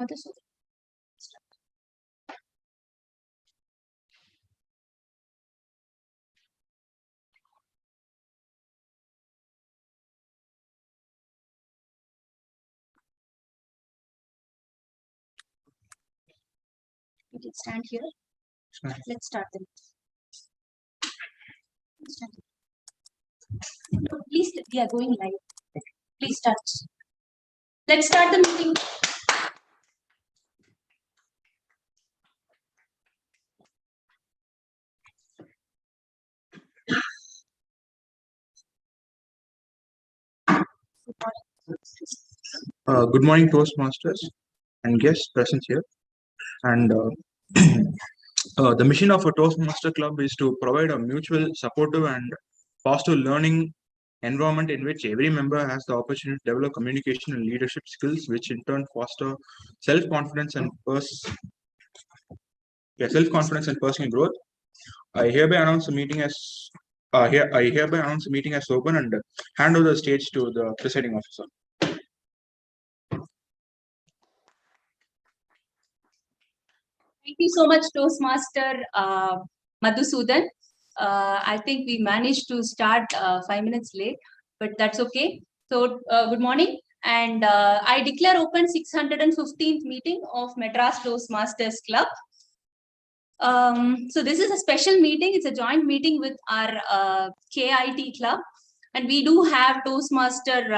Madhusudan. You can stand here. Let's start the meeting. No, please, we are going live. Please start. Let's start the meeting. Good morning, Toastmasters and guests present here. And the mission of a Toastmaster Club is to provide a mutual, supportive, and positive learning environment in which every member has the opportunity to develop communication and leadership skills, which in turn foster self-confidence and personal growth. I hereby announce the meeting as open and hand over the stage to the presiding officer. Thank you so much, Toastmaster Madhusudan. I think we managed to start 5 minutes late, but that's okay. So, good morning. And I declare open 615th meeting of Madras Toastmasters Club. So this is a special meeting. It's a joint meeting with our KIT club. And we do have Toastmaster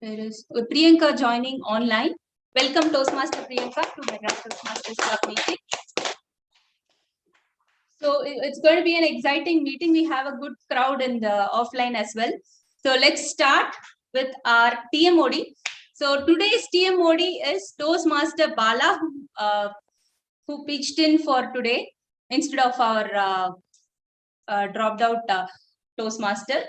Priyanka joining online. Welcome, Toastmaster Priyanka, to Madras Toastmasters Club meeting. So it's going to be an exciting meeting. We have a good crowd in the offline as well. So let's start with our TMOD. So today's TMOD is Toastmaster Bala, who pitched in for today instead of our dropped out Toastmaster.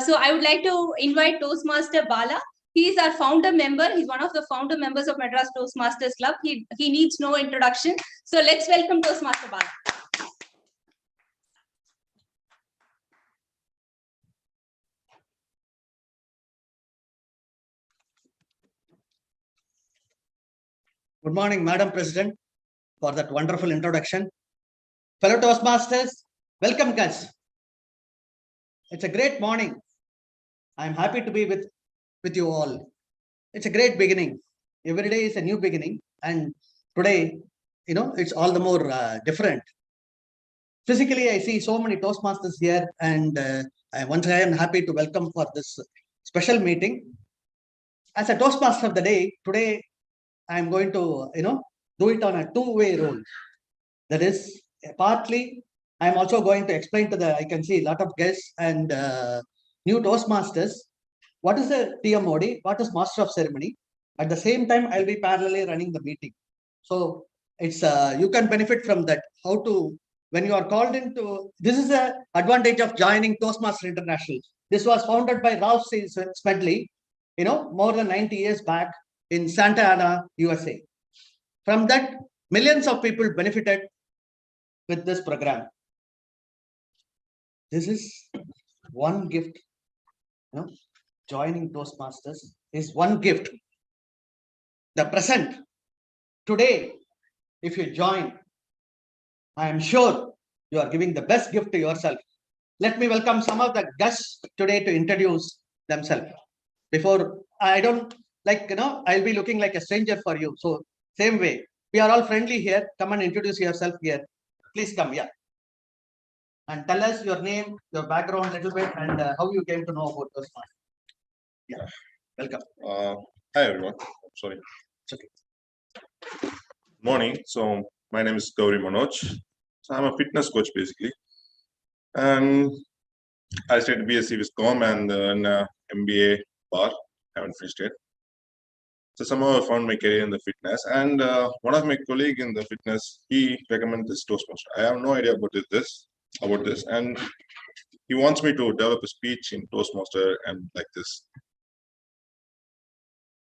So I would like to invite Toastmaster Bala. He is our founder member. He's one of the founder members of Madras Toastmasters Club. He needs no introduction. So let's welcome Toastmaster Bala. Good morning, Madam President, for that wonderful introduction. Fellow Toastmasters, welcome guys. It's a great morning. I'm happy to be with you all. It's a great beginning. Every day is a new beginning, and today, it's all the more different. Physically, I see so many Toastmasters here, and once again, I'm happy to welcome for this special meeting. As a Toastmaster of the day, today I'm going to, do it on a two-way role. That is, partly, I'm also going to explain to I can see a lot of guests and new Toastmasters, what is a TMOD, what is Master of Ceremony. At the same time, I'll be parallelly running the meeting. So it's you can benefit from that. How to, when you are called into, this is the advantage of joining Toastmaster International. This was founded by Ralph C. Smedley, more than 90 years back in Santa Ana, USA. From that, millions of people benefited with this program. This is one gift. Joining Toastmasters is one gift. The present. Today, if you join, I am sure you are giving the best gift to yourself. Let me welcome some of the guests today to introduce themselves. Before, I don't I'll be looking like a stranger for you. So same way, we are all friendly here. Come and introduce yourself here. Please come here. And tell us your name, your background a little bit, and how you came to know about Toastmasters. Yeah, welcome. Hi everyone. Sorry. It's okay. Morning. So my name is Gauri Manoj. So I'm a fitness coach basically, and I studied BSc with Com and then MBA bar. Haven't finished it. So somehow I found my career in the fitness, and one of my colleague in the fitness, he recommended this Toastmaster. I have no idea about this, and he wants me to develop a speech in Toastmaster and like this.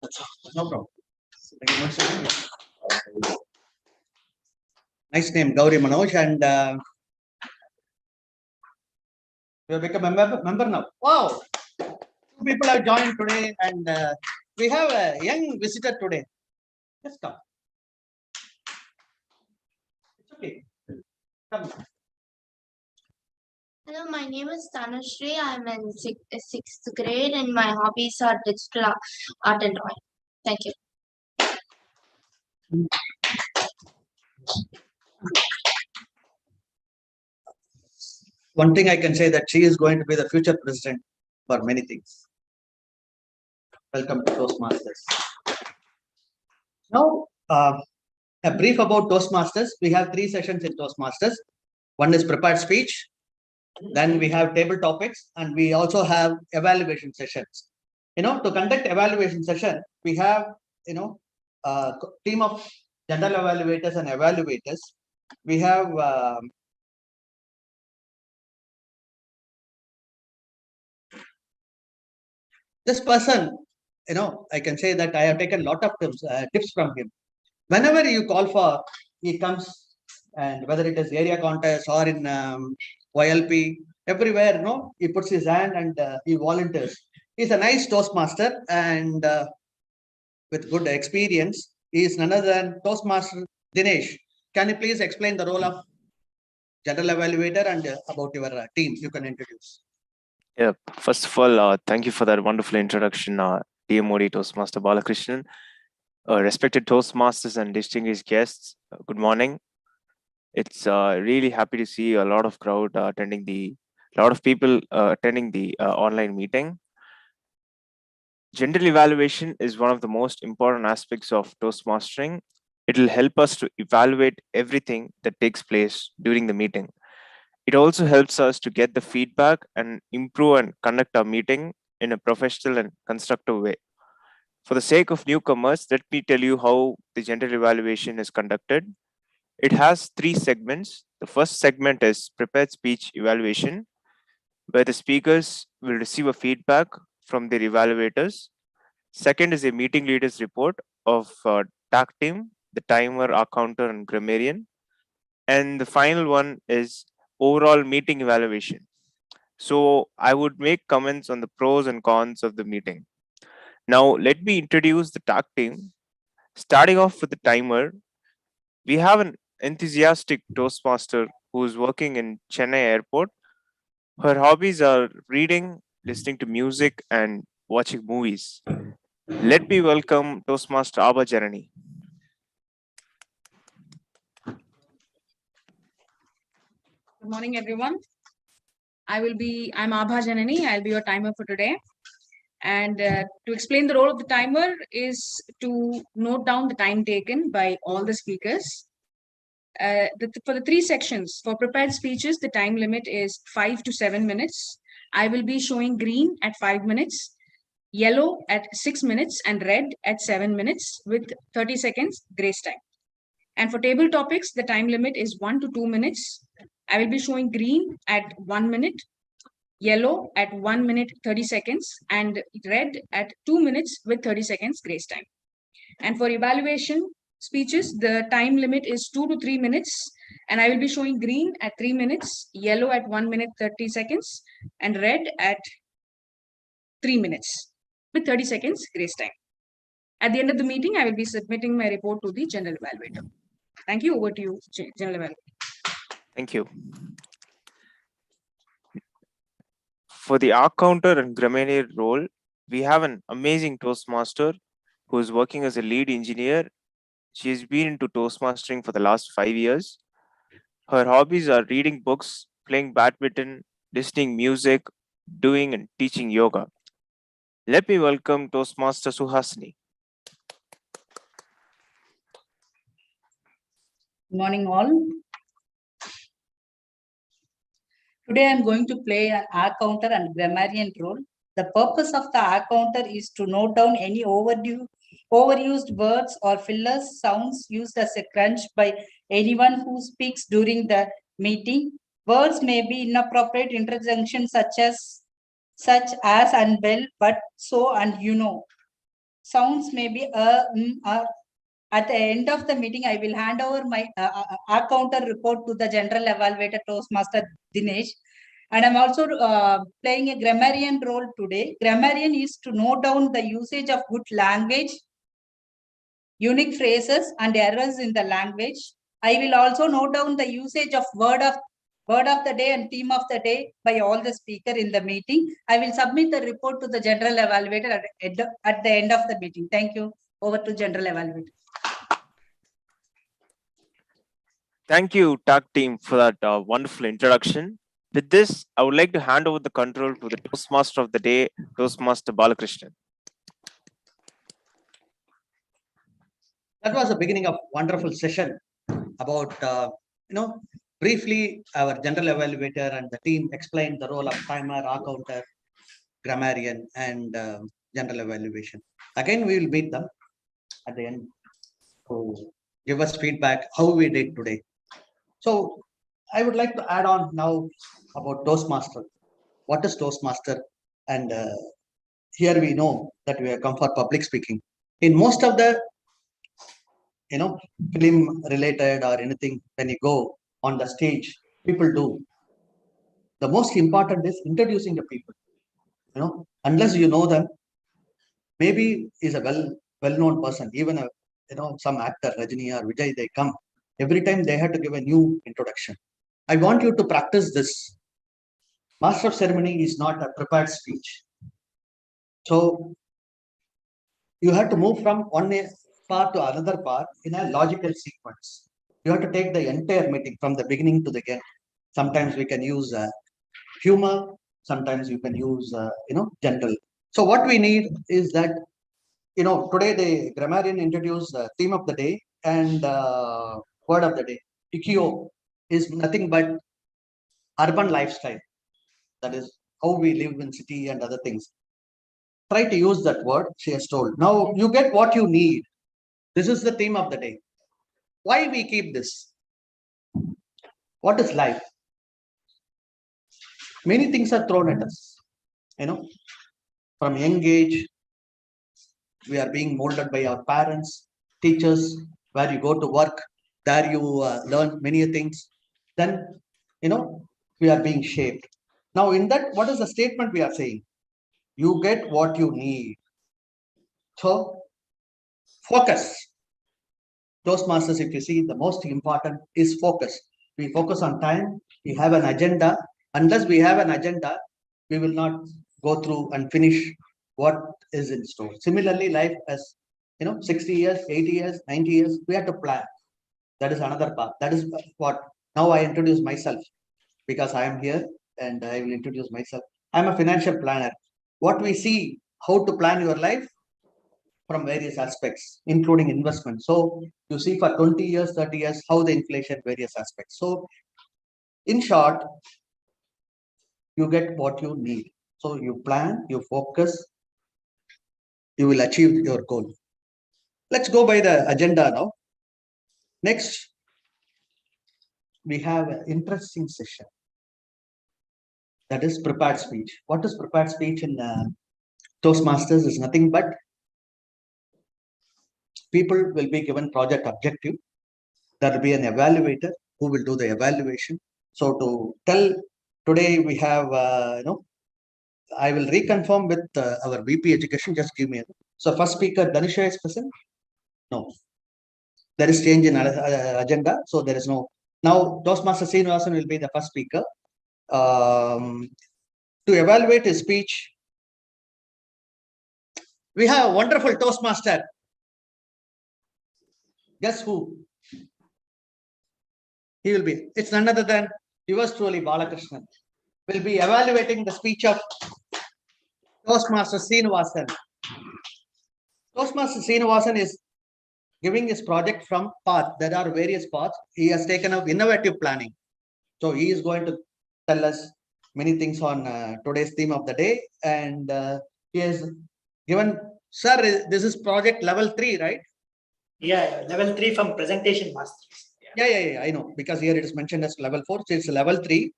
That's all. No problem. Nice name, Gauri Manoj, and you have become a member now. Wow! 2 people have joined today, and we have a young visitor today. Just come. It's okay. Come. Hello, my name is Tanushree. I'm in sixth grade and my hobbies are digital art and drawing. Thank you. One thing I can say that she is going to be the future president for many things. Welcome to Toastmasters. Now, a brief about Toastmasters. We have 3 sessions in Toastmasters. One is prepared speech. Then we have table topics, and we also have evaluation sessions. To conduct evaluation session, we have a team of general evaluators and evaluators. We have this person. I can say that I have taken a lot of tips from him. Whenever you call for, he comes, and whether it is area contest or in YLP, everywhere, he puts his hand and he volunteers. He's a nice Toastmaster and with good experience. He is none other than Toastmaster Dinesh. Can you please explain the role of general evaluator and about your team? You can introduce. Yeah, first of all, thank you for that wonderful introduction, TMOD Toastmaster Balakrishnan. Respected Toastmasters and distinguished guests, good morning. It's really happy to see a lot of crowd attending people attending the online meeting. General evaluation is one of the most important aspects of Toastmastering. It will help us to evaluate everything that takes place during the meeting. It also helps us to get the feedback and improve and conduct our meeting in a professional and constructive way. For the sake of newcomers, let me tell you how the general evaluation is conducted. It has 3 segments. The first segment is prepared speech evaluation, where the speakers will receive a feedback from their evaluators. Second is a meeting leader's report of TAC team, the timer, our counter, and grammarian. And the final one is overall meeting evaluation. So I would make comments on the pros and cons of the meeting. Now, let me introduce the TAC team. Starting off with the timer, we have an enthusiastic Toastmaster who is working in Chennai airport. Her hobbies are reading, listening to music, and watching movies. Let me welcome Toastmaster Abha Janani. Good morning, everyone. I'm Abha Janani. I'll be your timer for today. And to explain the role of the timer is to note down the time taken by all the speakers. For the 3 sections, for prepared speeches, the time limit is 5 to 7 minutes. I will be showing green at 5 minutes, yellow at 6 minutes, and red at 7 minutes with 30 seconds grace time. And for table topics, the time limit is 1 to 2 minutes. I will be showing green at 1 minute, yellow at 1 minute 30 seconds, and red at 2 minutes with 30 seconds grace time. And for evaluation speeches, the time limit is 2 to 3 minutes, and I will be showing green at 3 minutes, yellow at 1 minute 30 seconds, and red at 3 minutes with 30 seconds grace time. At the end of the meeting, I will be submitting my report to the general evaluator. Thank you. Over to you, general evaluator. Thank you. For the arc counter and grammarian role, we have an amazing Toastmaster who is working as a lead engineer. She has been into Toastmastering for the last 5 years. Her hobbies are reading books, playing badminton, listening music, doing and teaching yoga. Let me welcome Toastmaster Suhasini. Good morning, all. Today, I'm going to play an arc counter and grammarian role. The purpose of the arc counter is to note down any overused words or fillers, sounds used as a crunch by anyone who speaks during the meeting. Words may be inappropriate interjunctions such as and well, but, so, and you know. Sounds may be At the end of the meeting, I will hand over my arc counter report to the general evaluator Toastmaster Dinesh. And I'm also playing a grammarian role today. Grammarian is to note down the usage of good language, unique phrases and errors in the language. I will also note down the usage of word of the day and theme of the day by all the speaker in the meeting. I will submit the report to the general evaluator at the end of the meeting. Thank you. Over to general evaluator. Thank you, TAG team, for that wonderful introduction. With this, I would like to hand over the control to the Toastmaster of the day, Toastmaster Balakrishnan. That was the beginning of wonderful session about, briefly our general evaluator and the team explained the role of timer, counter, grammarian, and general evaluation. Again, we will meet them at the end to give us feedback how we did today. So I would like to add on now about Toastmaster. What is Toastmaster? And here we know that we have come for public speaking. In most of the film related or anything, when you go on the stage, people do. The most important is introducing the people. Unless you know them, maybe is a well-known person, even some actor, Rajini or Vijay, they come. Every time they have to give a new introduction. I want you to practice this. Master of ceremony is not a prepared speech. So you have to move from one part to another part in a logical sequence. You have to take the entire meeting from the beginning to the end. Sometimes we can use humor. Sometimes you can use, general. So what we need is that, today the grammarian introduced the theme of the day and word of the day. IKIO is nothing but urban lifestyle. That is how we live in city and other things. Try to use that word, she has told. Now you get what you need. This is the theme of the day. Why we keep this? What is life? Many things are thrown at us. From young age, we are being molded by our parents, teachers, where you go to work, there you learn many things. Then, we are being shaped. Now in that, what is the statement we are saying? You get what you need. So, focus. Toastmasters, if you see, the most important is focus. We focus on time. We have an agenda. Unless we have an agenda, we will not go through and finish what is in store. Similarly, life as 60 years, 80 years, 90 years, we have to plan. That is another part. That is what now I introduce myself because I am here and I will introduce myself. I'm a financial planner. What we see, how to plan your life from various aspects, including investment. So you see for 20 years, 30 years, how the inflation, various aspects. So in short, you get what you need. So you plan, you focus, you will achieve your goal. Let's go by the agenda now. Next, we have an interesting session. That is prepared speech. What is prepared speech in Toastmasters is nothing but people will be given project objective. There will be an evaluator who will do the evaluation. So to tell today we have, I will reconfirm with our VP Education. Just give me a. So first speaker, Dhanisha is present? No. There is change in agenda. So there is no. Now Toastmaster Srinivasan will be the first speaker. To evaluate his speech, we have a wonderful Toastmaster. Guess who? He will be. It's none other than yours truly, Balakrishnan. Will be evaluating the speech of Toastmaster Srinivasan. Toastmaster Srinivasan is giving his project from path. There are various paths. He has taken up innovative planning. So he is going to tell us many things on today's theme of the day. And he has given, sir, this is project level 3, right? Yeah, level 3 from presentation masters. Yeah, I know, because here it is mentioned as level 4. So it's level 3.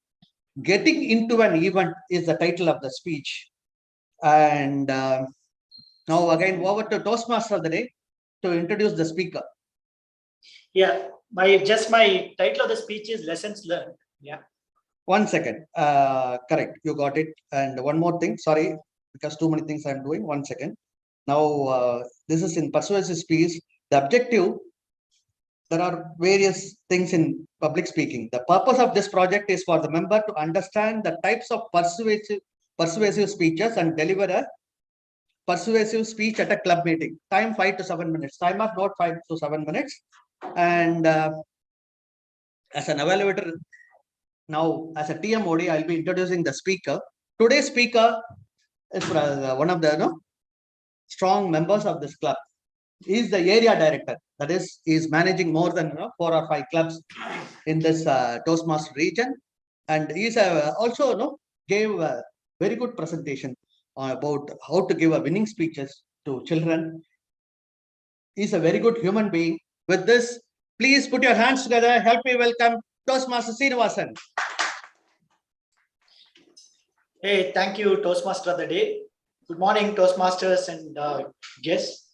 Getting into an event is the title of the speech. And now again, over to Toastmaster of the day to introduce the speaker. Yeah, my title of the speech is Lessons Learned. Yeah. 1 second. Correct. You got it. And one more thing. Sorry, because too many things I'm doing. 1 second. Now, this is in persuasive speech. The objective, there are various things in public speaking. The purpose of this project is for the member to understand the types of persuasive speeches and deliver a persuasive speech at a club meeting. Time 5 to 7 minutes. Time of note 5 to 7 minutes. And as an evaluator, now as a TMOD, I'll be introducing the speaker. Today's speaker is one of the strong members of this club. He is the area director. That is, he is managing more than 4 or 5 clubs in this Toastmaster region. And he is also gave a very good presentation about how to give a winning speeches to children. He's a very good human being. With this, please put your hands together. Help me welcome Toastmaster Srinivasan. Hey, thank you, Toastmaster of the day. Good morning, Toastmasters and guests.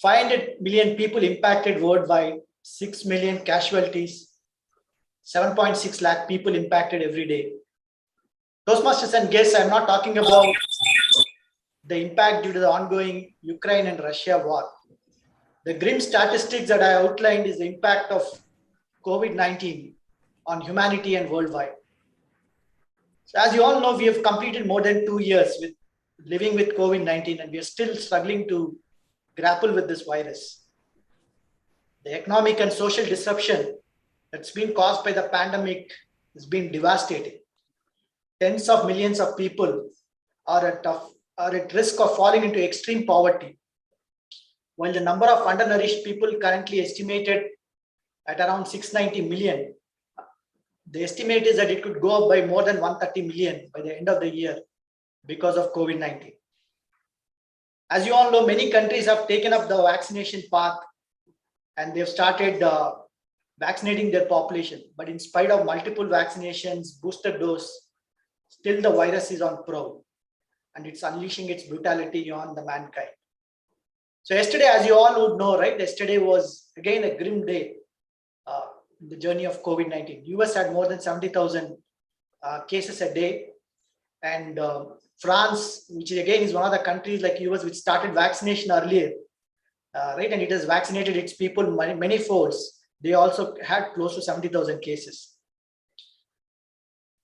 500 million people impacted worldwide, 6 million casualties, 7.6 lakh people impacted every day. Toastmasters and guests, I'm not talking about the impact due to the ongoing Ukraine and Russia war. The grim statistics that I outlined is the impact of COVID-19 on humanity and worldwide. So as you all know, we have completed more than 2 years with living with COVID-19, and we are still struggling to grapple with this virus. The economic and social disruption that's been caused by the pandemic has been devastating. Tens of millions of people are at risk of falling into extreme poverty, while the number of undernourished people currently estimated at around 690 million. The estimate is that it could go up by more than 130 million by the end of the year because of COVID-19. As you all know, many countries have taken up the vaccination path and they've started vaccinating their population. But in spite of multiple vaccinations, booster dose, still the virus is on prowl and it's unleashing its brutality on the mankind. So yesterday, as you all would know, right? Yesterday was again a grim day in the journey of COVID-19. US had more than 70,000 cases a day, and France, which again is one of the countries like US, which started vaccination earlier, right? And it has vaccinated its people many folds. They also had close to 70,000 cases.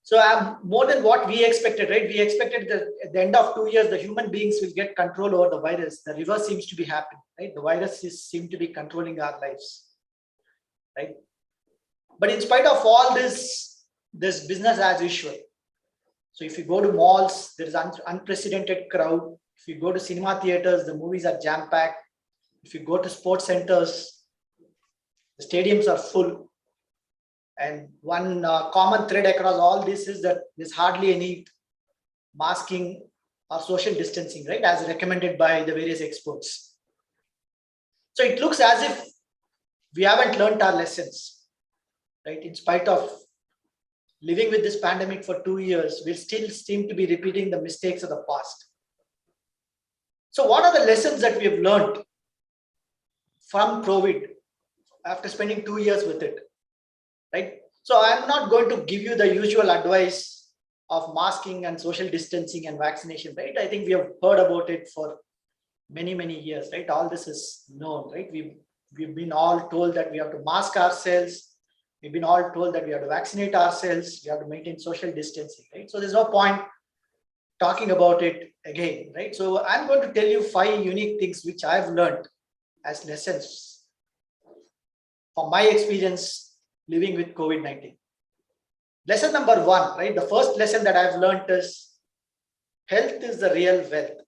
So more than what we expected, right? We expected that at the end of 2 years, the human beings will get control over the virus. The reverse seems to be happening, right? The virus seems to be controlling our lives, right? But in spite of all this, there's business as usual. So if you go to malls, there is unprecedented crowd. If you go to cinema theaters, the movies are jam-packed. If you go to sports centers, the stadiums are full. And one common thread across all this is that there's hardly any masking or social distancing, right, as recommended by the various experts. So it looks as if we haven't learned our lessons, right? In spite of living with this pandemic for 2 years, we still seem to be repeating the mistakes of the past. So what are the lessons that we have learned from COVID after spending 2 years with it? Right? So I'm not going to give you the usual advice of masking and social distancing and vaccination, right? I think we have heard about it for many, many years, right? All this is known, right? We've been all told that we have to mask ourselves. We've been all told that we have to vaccinate ourselves. We have to maintain social distancing, right? So there's no point talking about it again, right? So I'm going to tell you 5 unique things which I've learned as lessons from my experience living with COVID-19. Lesson number 1, right? The first lesson that I've learned is health is the real wealth,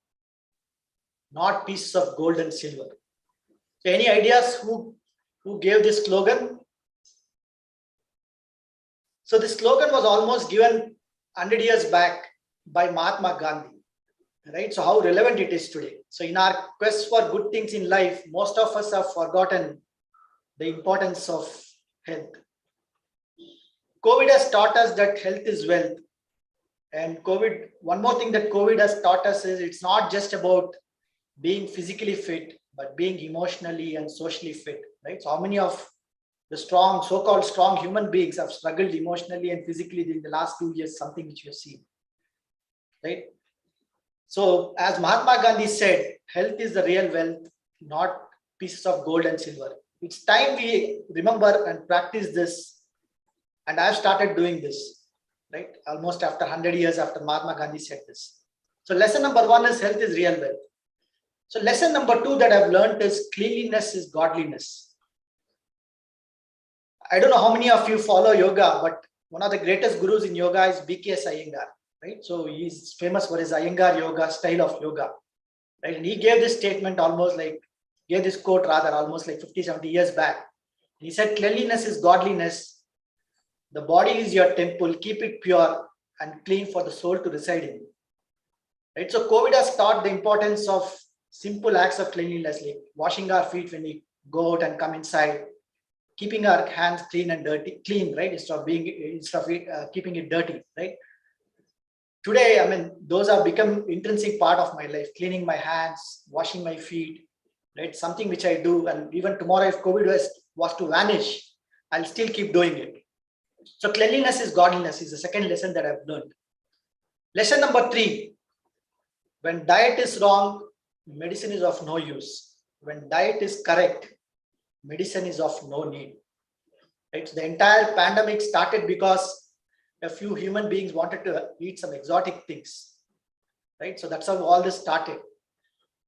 not pieces of gold and silver. So any ideas who gave this slogan? So this slogan was almost given 100 years back by Mahatma Gandhi, right? So how relevant it is today. So in our quest for good things in life, most of us have forgotten the importance of health. COVID has taught us that health is wealth. And one more thing that COVID has taught us is it's not just about being physically fit, but being emotionally and socially fit, right? So how many of the strong, so-called strong human beings have struggled emotionally and physically in the last 2 years, something which you have seen, right? So as Mahatma Gandhi said, health is the real wealth, not pieces of gold and silver. It's time we remember and practice this. And I've started doing this, right? Almost after 100 years after Mahatma Gandhi said this. So lesson number 1 is health is real wealth. So lesson number 2 that I've learned is cleanliness is godliness. I don't know how many of you follow yoga, but one of the greatest gurus in yoga is BKS Iyengar, right? So he's famous for his Iyengar yoga style of yoga, right? And he gave this statement gave this quote almost like 50, 70 years back. He said, cleanliness is godliness. The body is your temple. Keep it pure and clean for the soul to reside in. Right? So COVID has taught the importance of simple acts of cleanliness, like washing our feet when we go out and come inside, keeping our hands clean, right? Instead of keeping it dirty, right? Today, I mean, those have become intrinsic part of my life, cleaning my hands, washing my feet, right? Something which I do. And even tomorrow, if COVID was to vanish, I'll still keep doing it. So cleanliness is godliness is the second lesson that I've learned. Lesson number 3, when diet is wrong, medicine is of no use. When diet is correct, medicine is of no need. Right? So the entire pandemic started because a few human beings wanted to eat some exotic things. Right? So that's how all this started.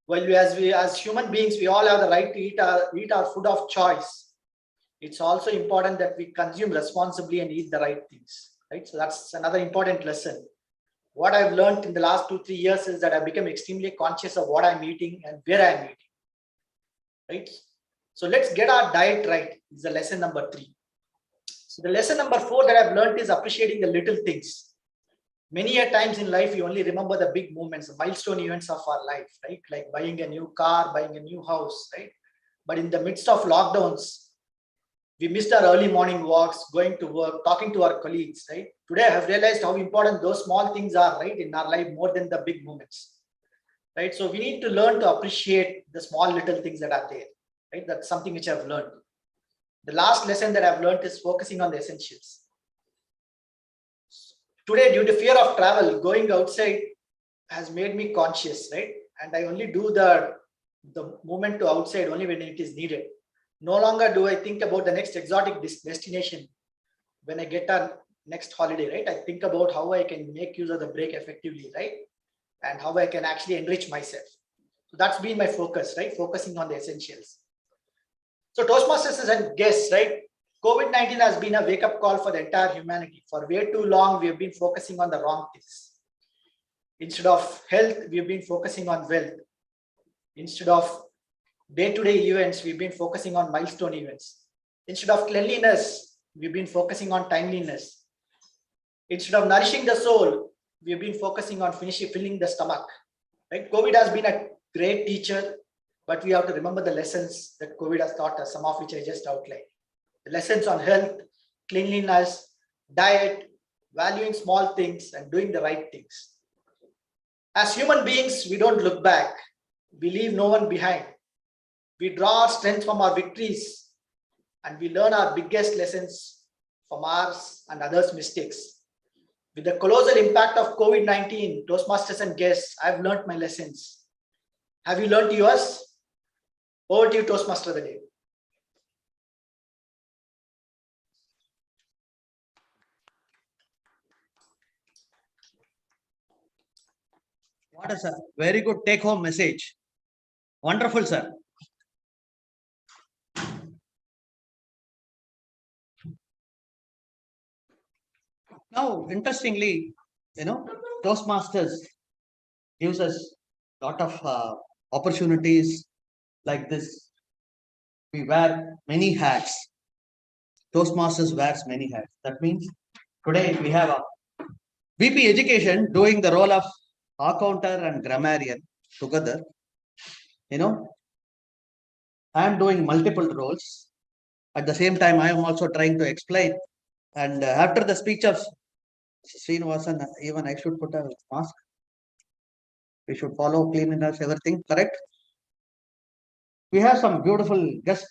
Well, as human beings, we all have the right to eat our food of choice. It's also important that we consume responsibly and eat the right things. Right? So that's another important lesson. What I've learned in the last 2-3 years is that I've become extremely conscious of what I'm eating and where I'm eating. Right? So let's get our diet right. This is the lesson number 3. So the lesson number 4 that I've learned is appreciating the little things. Many a times in life, we only remember the big moments, the milestone events of our life, right? Like buying a new car, buying a new house, right? But in the midst of lockdowns, we missed our early morning walks, going to work, talking to our colleagues, right? Today, I have realized how important those small things are, right, in our life more than the big moments, right? So we need to learn to appreciate the small little things that are there, right? That's something which I've learned. The last lesson that I've learned is focusing on the essentials. Today, due to fear of travel, going outside has made me conscious, right? And I only do the movement to outside only when it is needed. No longer do I think about the next exotic destination when I get our next holiday, right? I think about how I can make use of the break effectively, right? And how I can actually enrich myself. So that's been my focus, right? Focusing on the essentials. So Toastmasters and guests, right? COVID-19 has been a wake-up call for the entire humanity. For way too long, we have been focusing on the wrong things. Instead of health, we've been focusing on wealth. Instead of day-to-day events, we've been focusing on milestone events. Instead of cleanliness, we've been focusing on timeliness. Instead of nourishing the soul, we've been focusing on filling the stomach. Right? COVID has been a great teacher, but we have to remember the lessons that COVID has taught us, some of which I just outlined. The lessons on health, cleanliness, diet, valuing small things, and doing the right things. As human beings, we don't look back. We leave no one behind. We draw our strength from our victories, and we learn our biggest lessons from ours and others' mistakes. With the colossal impact of COVID-19, Toastmasters and guests, I've learned my lessons. Have you learned yours? Over to you, Toastmaster of the day. What is a very good take-home message. Wonderful, sir. Now, interestingly, Toastmasters gives us a lot of opportunities like this. We wear many hats. Toastmasters wears many hats. That means today we have a VP Education doing the role of accounter and grammarian together. I am doing multiple roles. At the same time, I am also trying to explain. And after the speech of Srinivasan, even I should put a mask. We should follow cleanliness, everything, correct? We have some beautiful guests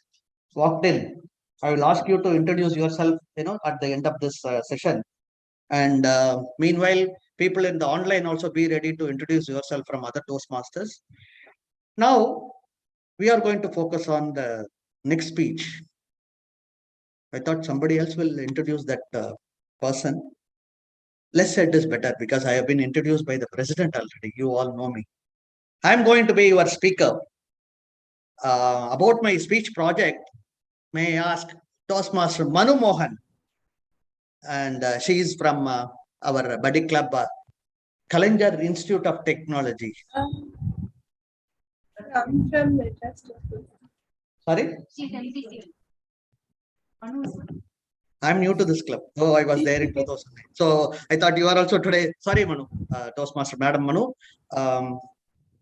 walked in. I will ask you to introduce yourself, at the end of this session. And meanwhile, people in the online also be ready to introduce yourself from other Toastmasters. Now, we are going to focus on the next speech. I thought somebody else will introduce that person. Less said is better because I have been introduced by the president already. You all know me. I'm going to be your speaker. About my speech project, may I ask Toastmaster Manu Mohan, and she is from our buddy club, Kalanjar Institute of Technology. I'm from Madras. Sorry? She's MTC. I'm new to this club. Oh, I was there in 2009. So I thought you are also today. Sorry, Manu, Toastmaster Madam Manu.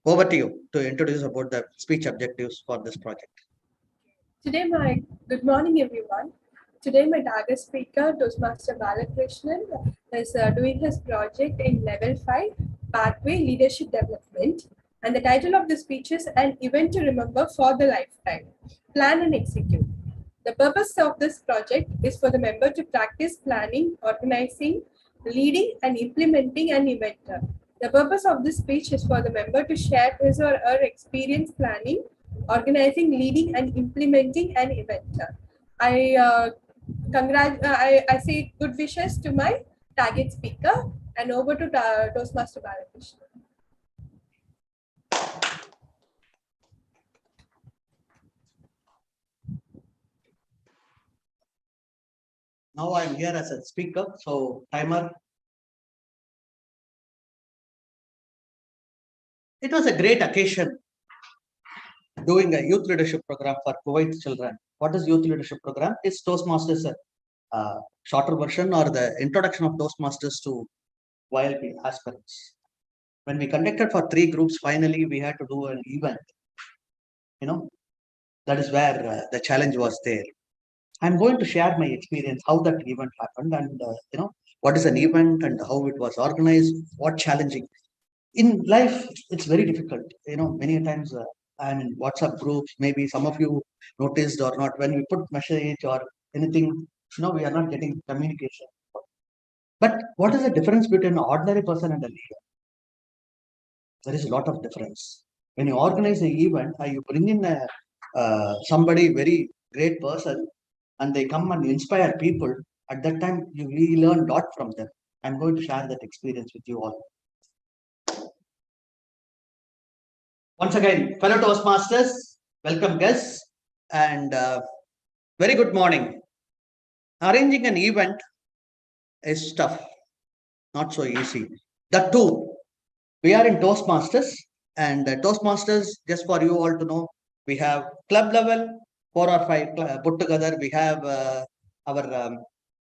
Over to you to introduce about the speech objectives for this project. Good morning, everyone. Today, my target speaker, Toastmaster Balakrishnan, is doing his project in Level 5, Pathway Leadership Development. And the title of the speech is An Event to Remember for the Lifetime. Plan and execute. The purpose of this project is for the member to practice planning, organizing, leading, and implementing an event. The purpose of this speech is for the member to share his or her experience planning, organizing, leading, and implementing an event. I say good wishes to my target speaker, and over to Toastmaster Balakrishnan. Now I'm here as a speaker, so timer. It was a great occasion doing a youth leadership program for Kuwait children. What is youth leadership program? It's Toastmasters, shorter version or the introduction of Toastmasters to YLP aspirants. When we conducted for 3 groups, finally we had to do an event. That is where the challenge was there. I'm going to share my experience, how that event happened, and what is an event and how it was organized, what challenging. In life, it's very difficult. Many times I'm in WhatsApp groups, maybe some of you noticed or not, when we put message or anything, we are not getting communication. But what is the difference between an ordinary person and a leader? There is a lot of difference. When you organize an event, you bring in somebody very great person, and they come and inspire people. At that time, we learn a lot from them. I'm going to share that experience with you all. Once again, fellow Toastmasters, welcome guests, and very good morning. Arranging an event is tough, not so easy. That too, we are in Toastmasters, and Toastmasters, just for you all to know, we have club level, 4 or 5 put together. We have our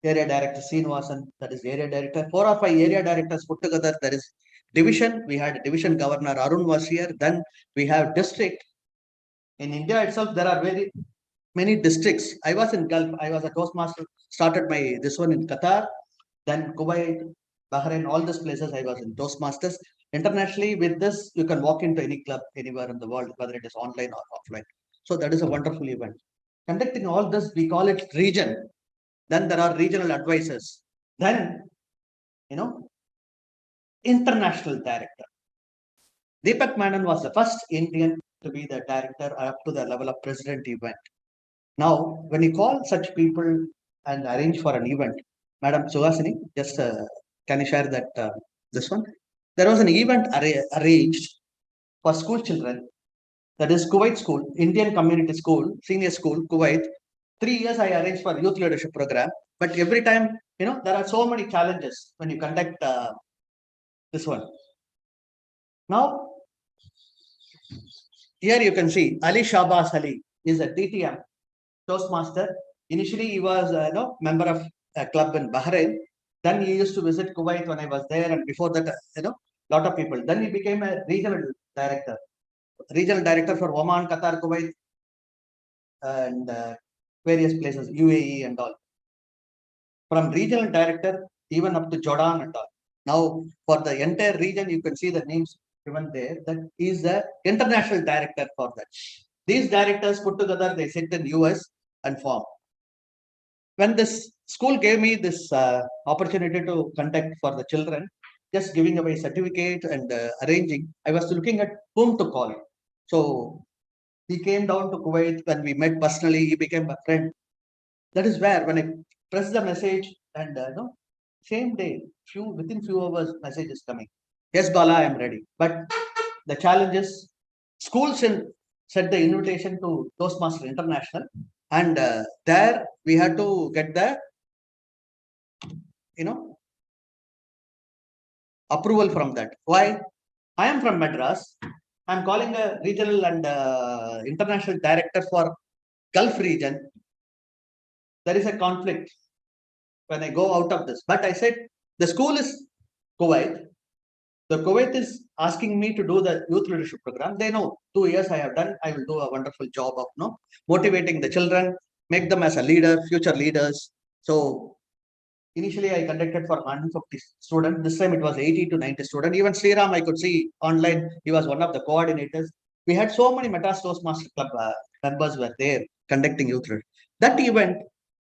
area director, Srinivasan, that is area director. 4 or 5 area directors put together. That is division. We had division governor, Arun was here. Then we have district. In India itself, there are very many districts. I was in Gulf. I was a Toastmaster. Started this one in Qatar. Then Kuwait, Bahrain, all these places I was in Toastmasters. Internationally, with this, you can walk into any club anywhere in the world, whether it is online or offline. So that is a wonderful event. Conducting all this, we call it region. Then there are regional advisors. Then, international director. Deepak Menon was the first Indian to be the director up to the level of president event. Now, when you call such people and arrange for an event, Madam Suhasini, just can you share that this one? There was an event arranged for school children. That is Kuwait School, Indian Community School, Senior School, Kuwait. 3 years I arranged for youth leadership program. But every time, there are so many challenges when you conduct this one. Now, here you can see Ali Shahbaz Ali is a TTM Toastmaster. Initially, he was a member of a club in Bahrain. Then he used to visit Kuwait when I was there, and before that, lot of people. Then he became a regional director for Oman, Qatar, Kuwait, and various places, UAE and all. From regional director, even up to Jordan and all. Now, for the entire region, you can see the names given there. That is the international director for that. These directors put together, they sit in US and form. when this school gave me this opportunity to conduct for the children, just giving away certificates and arranging, I was looking at whom to call. So he came down to Kuwait. When we met personally, he became a friend. That is where when I press the message and same day, within few hours, message is coming. Yes, Bala, I am ready. But the challenge is schools sent the invitation to Toastmaster International, and there we had to get the approval from that. Why? I am from Madras. I am calling a regional and international director for Gulf region. There is a conflict when I go out of this. But I said the school is Kuwait. The Kuwait is asking me to do the youth leadership program. They know 2 years I have done. I will do a wonderful job of motivating the children, make them as a leader, future leaders. So initially I conducted for 150 students. This time it was 80 to 90 students. Even Sriram, I could see online. He was one of the coordinators. We had so many Madras Toastmaster Club members were there conducting youth leadership. That event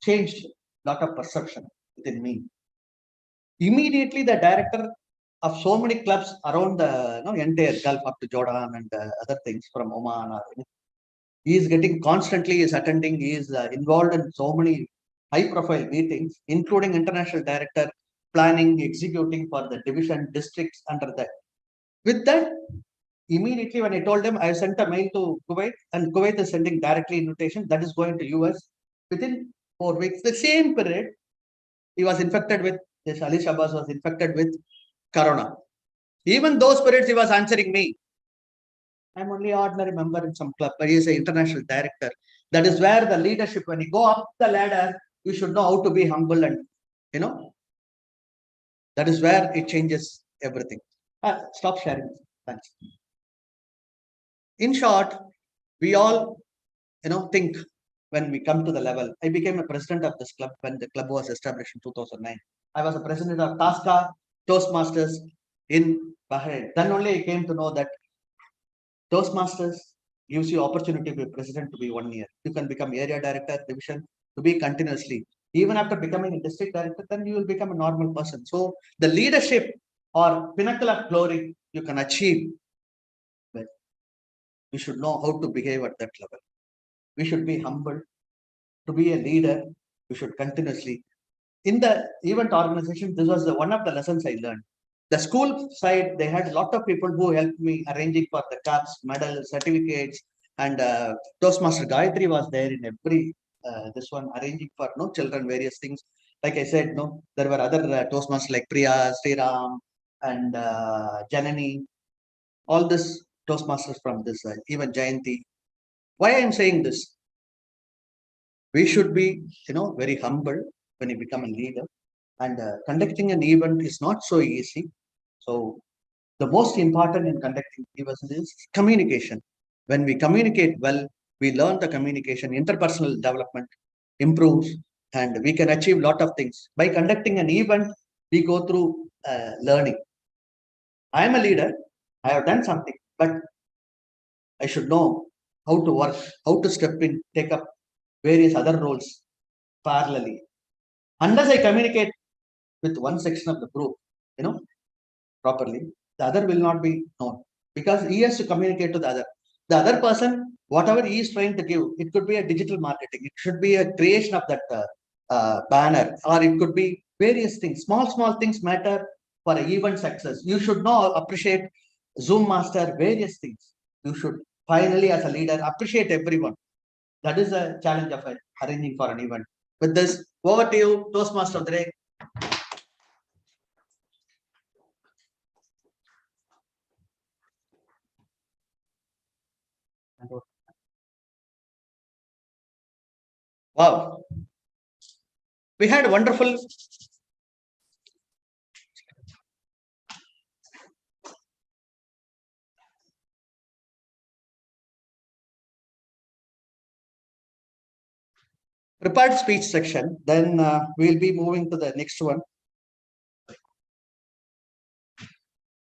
changed a lot of perception within me. Immediately, the director of so many clubs around the entire Gulf up to Jordan and other things from Oman, he is getting constantly is attending. He is involved in so many high-profile meetings, including international director, planning, executing for the division districts under that. With that, immediately when I told him, I sent a mail to Kuwait, and Kuwait is sending directly invitation that is going to US within 4 weeks. The same period, he was infected with this. Ali Shabazz was infected with Corona. Even those periods, he was answering me. I'm only an ordinary member in some club, but he is an international director. That is where the leadership, when you go up the ladder, you should know how to be humble, and that is where it changes everything. Stop sharing. Thanks. In short, we all think when we come to the level. I became a president of this club when the club was established in 2009. I was a president of TASCA Toastmasters in Bahrain. Then only I came to know that Toastmasters gives you opportunity to be president to be 1 year. You can become area director, division, to be continuously. Even after becoming a district director, then you will become a normal person. So the leadership or pinnacle of glory you can achieve, but you should know how to behave at that level. We should be humble. To be a leader, we should continuously. In the event organization, this was one of the lessons I learned. The school side, they had a lot of people who helped me arranging for the cups, medals, certificates, and Toastmaster Gayatri was there in every this one, arranging for children various things. Like I said, there were other Toastmasters like Priya, Sriram, and Janani. All this Toastmasters from this side, even Jayanti. Why I am saying this? We should be, very humble when you become a leader, and conducting an event is not so easy. So the most important in conducting events is communication. When we communicate well, we learn the communication, interpersonal development improves, and we can achieve a lot of things. By conducting an event, we go through learning. I am a leader. I have done something, but I should know how to work, how to step in, take up various other roles parallelly. Unless I communicate with one section of the group, properly, the other will not be known, because he has to communicate to the other. The other person, whatever he is trying to give, it could be a digital marketing, it should be a creation of that banner, or it could be various things. Small things matter for an event success. You should know, appreciate Zoom master, various things. You should finally, as a leader, appreciate everyone. That is a challenge of arranging for an event. With this, over to you, Toastmaster Dre. Wow. We had a wonderful prepared speech section. Then we'll be moving to the next one.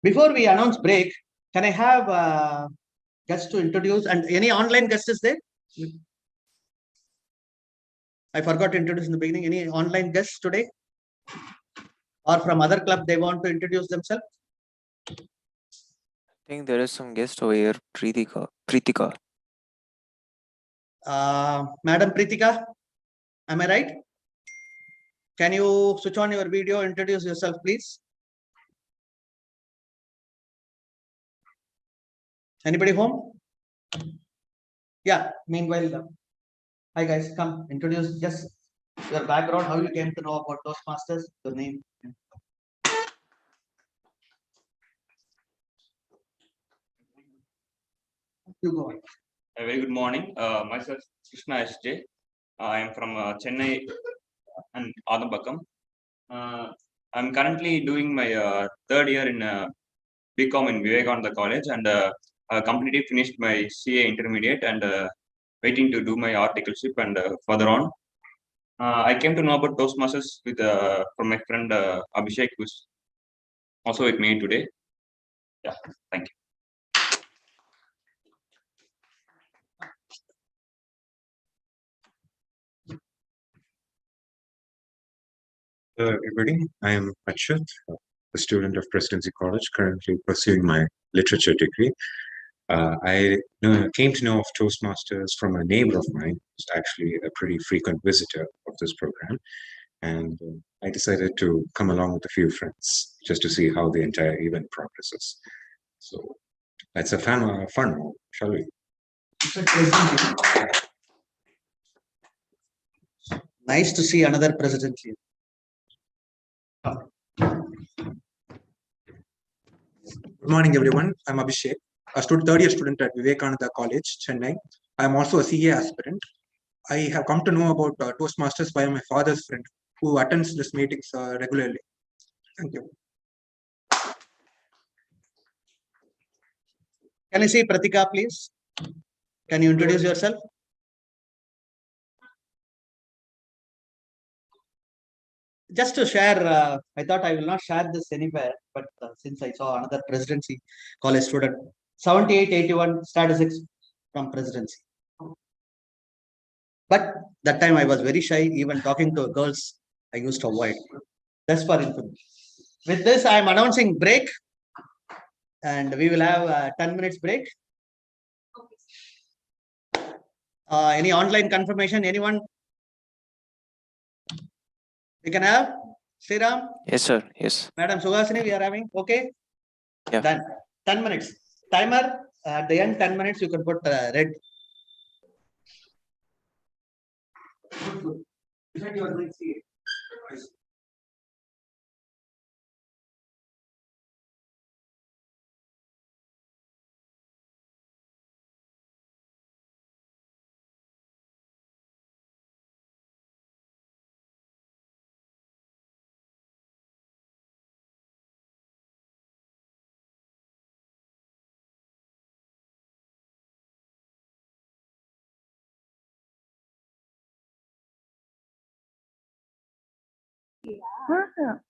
Before we announce break, can I have guests to introduce, and any online guests is there? I forgot to introduce in the beginning. Any online guests today? Or from other club, they want to introduce themselves? I think there is some guest over here, Pritika. Madam Pritika, am I right? Can you switch on your video, introduce yourself, please? Anybody home? Yeah, meanwhile, hi guys, come introduce just your background, how you came to know about Toastmasters, your name. You go on. A very good morning. Myself, Krishna SJ. I am from Chennai and Adambakam. I'm currently doing my third year in BCom in Vivekananda College and completely finished my CA intermediate and waiting to do my articleship and further on. I came to know about Toastmasters with from my friend Abhishek, who's also with me today. Yeah, thank you. Everybody, I am Achyut, a student of Presidency College, currently pursuing my literature degree. I came to know of Toastmasters from a neighbor of mine, who's actually a pretty frequent visitor of this program. And I decided to come along with a few friends just to see how the entire event progresses. So let's have fun, shall we? Nice to see another presidency. Good morning, everyone. I'm Abhishek, a third year student at Vivekananda College, Chennai. I'm also a CA aspirant. I have come to know about Toastmasters by my father's friend, who attends these meetings regularly. Thank you. Can I see Pratika, please? Can you introduce yourself? Just to share, I thought I will not share this anywhere, but since I saw another presidency college student, 7881 statistics from presidency. But that time I was very shy, even talking to girls, I used to avoid. That's for information. With this, I am announcing break, and we will have a 10 minutes break. Any online confirmation? Anyone? We can have Sriram? Yes, sir. Yes. Madam Suhasini, we are having. Okay. Yeah. Done. 10 minutes. Timer at the end, 10 minutes, you can put red. Good.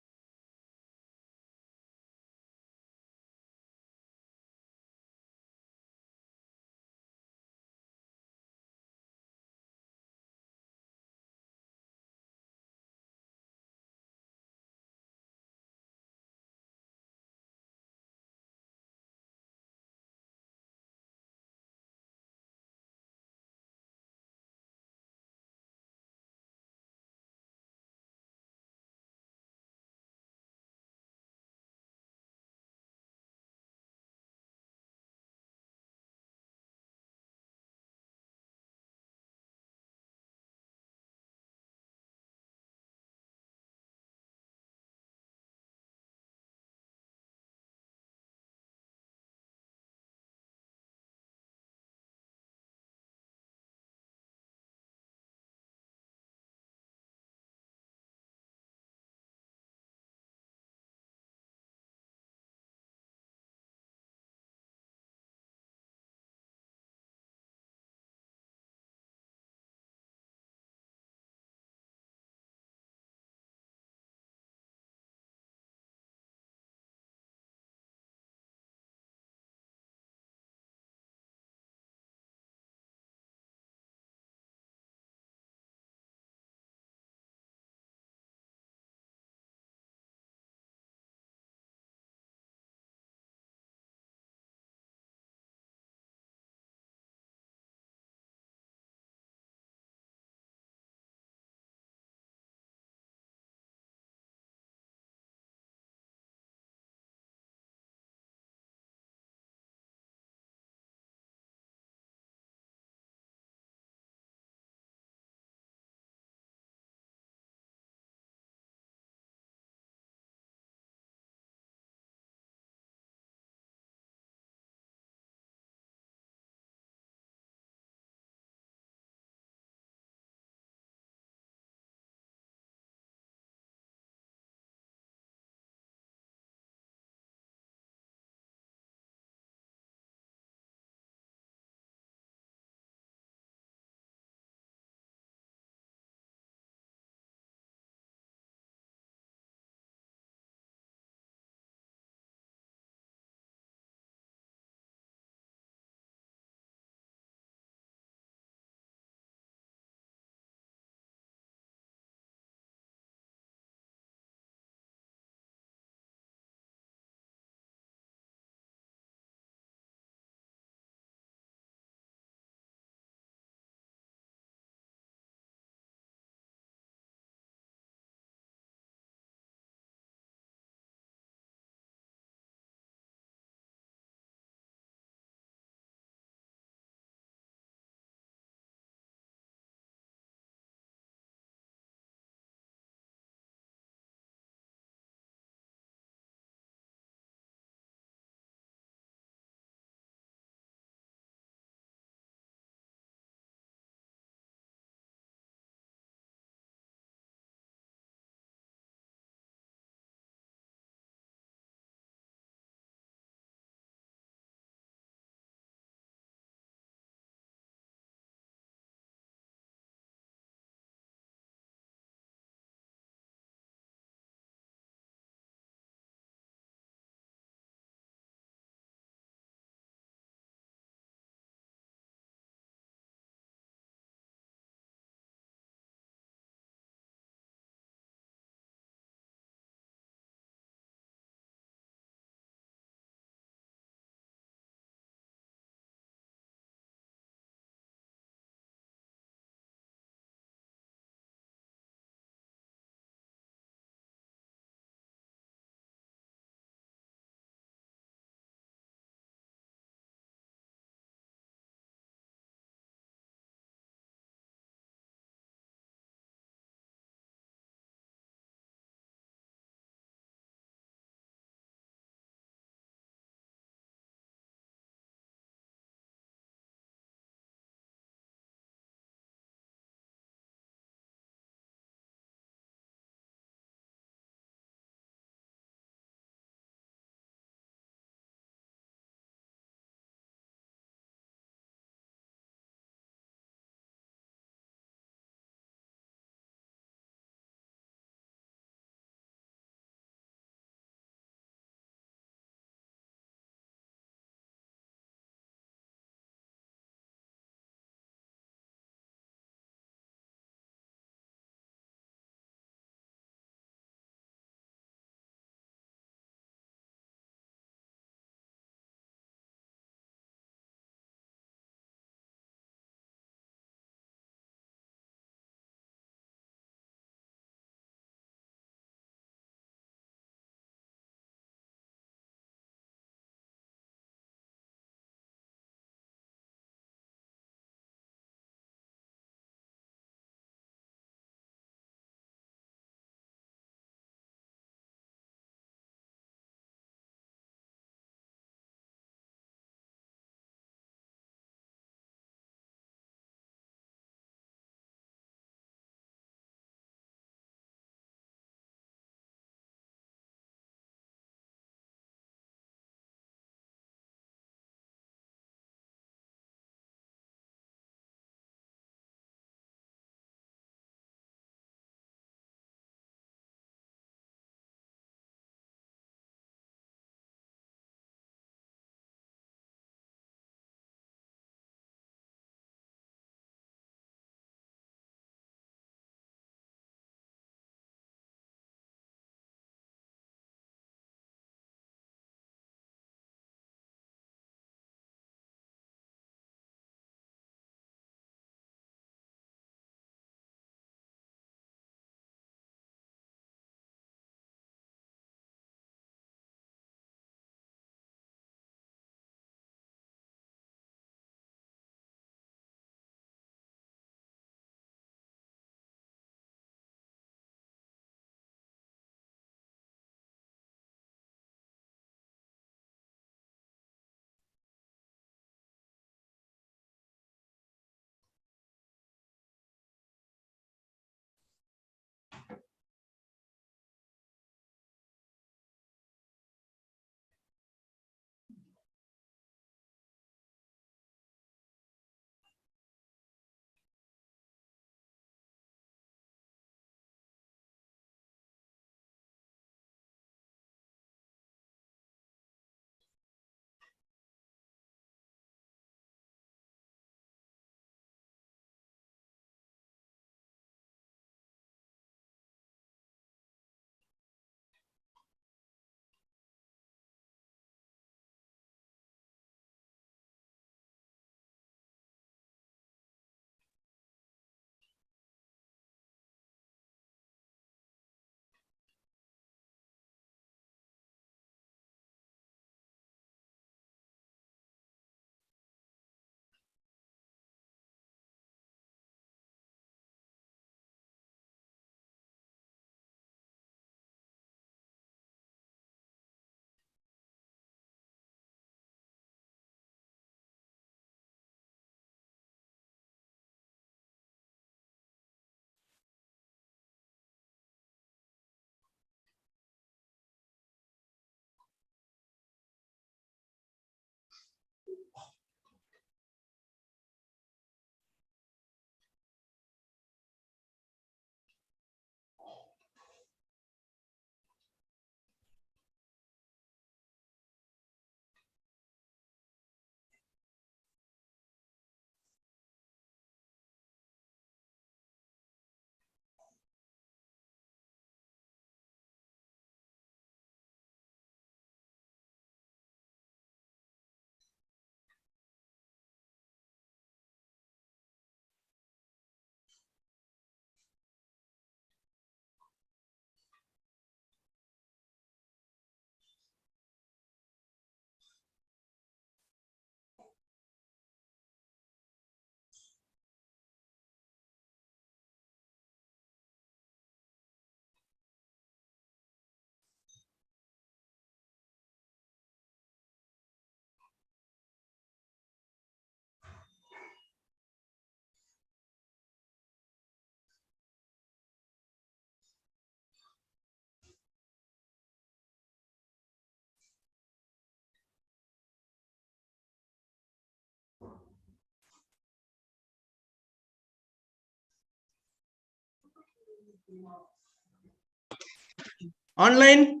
Online,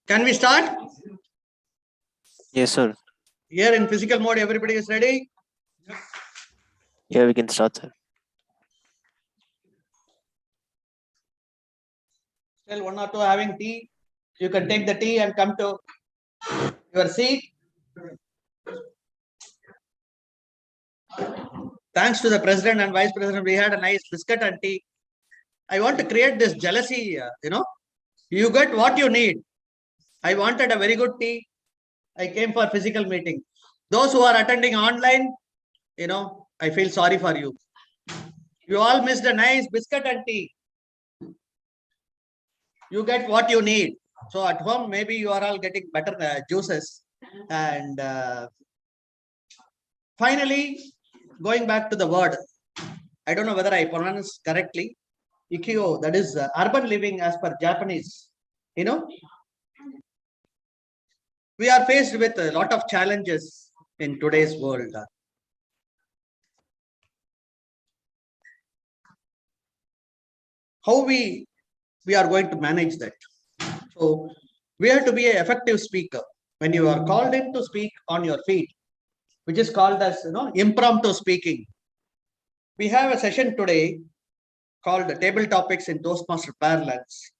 can we start? Yes, sir. Here in physical mode, everybody is ready? Yeah, we can start, sir. Still one or two having tea. You can take the tea and come to your seat. Thanks to the president and vice president, we had a nice biscuit and tea. I want to create this jealousy, you get what you need. I wanted a very good tea. I came for physical meeting. Those who are attending online, I feel sorry for you. You all missed a nice biscuit and tea. You get what you need. So at home, maybe you are all getting better juices. And finally, going back to the word, I don't know whether I pronounce correctly. Ikkyo, that is urban living as per Japanese. We are faced with a lot of challenges in today's world. How we are going to manage that? So we have to be an effective speaker. When you are called in to speak on your feet, which is called as impromptu speaking. We have a session today called Table Topics in Toastmaster Parlance.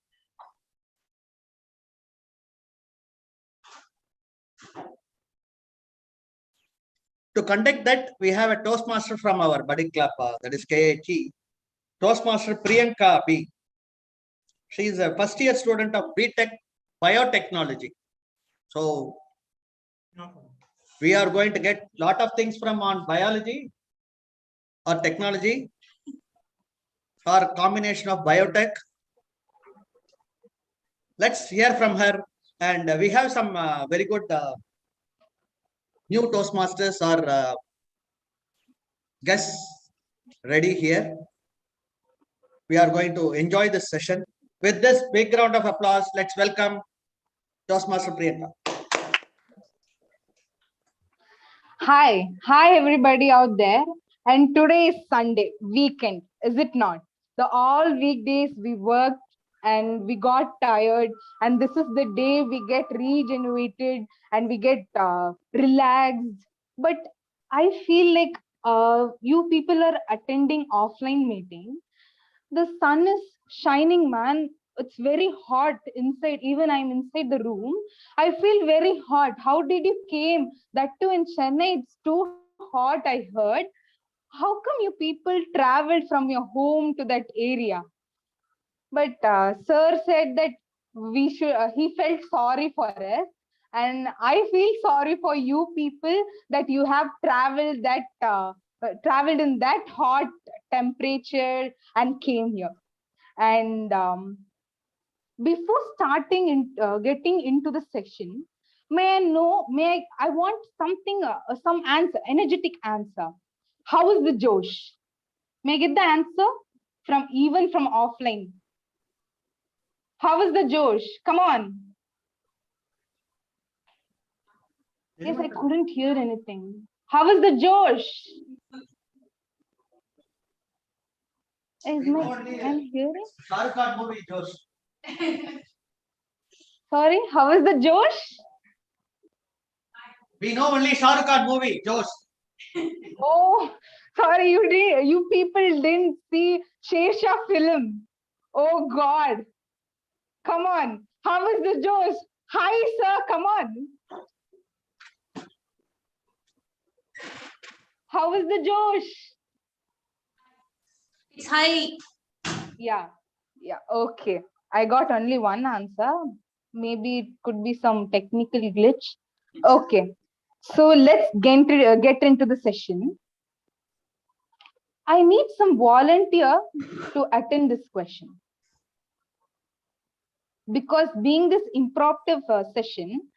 To conduct that, we have a Toastmaster from our buddy club, that is KHE, Toastmaster Priyanka B. She is a first year student of BTech Biotechnology. So we are going to get a lot of things from on biology or technology or combination of biotech. Let's hear from her. And we have some very good new Toastmasters or guests ready here. We are going to enjoy this session. With this big round of applause, let's welcome Toastmaster Priyanka. Hi everybody out there. And today is Sunday, weekend, is it not? The all weekdays we worked and we got tired, and this is the day we get regenerated and we get relaxed. But I feel like you people are attending offline meeting. The sun is shining, man. It's very hot inside. Even I'm inside the room. I feel very hot. How did you came? That too in Chennai, it's too hot, I heard. How come you people traveled from your home to that area? But sir said that we should. He felt sorry for us, and I feel sorry for you people that you have traveled traveled in that hot temperature and came here. And before starting in getting into the session, may I know? I want something, some answer, energetic answer. How is the Josh? May I get the answer even from offline? How is the Josh? Come on. Yes, I couldn't hear anything. How is the Josh? I'm hearing. Movie, Josh. Sorry, how is the Josh? We know only Shah Rukh Khan movie, Josh. Oh, sorry, you people didn't see Shesha film. Oh God. Come on. How is the Josh? Hi, sir. Come on. How is the Josh? It's high. Yeah. Okay. I got only one answer. Maybe it could be some technical glitch. Okay. So let's get into the session. I need some volunteer to attend this question. Because being this impromptu session,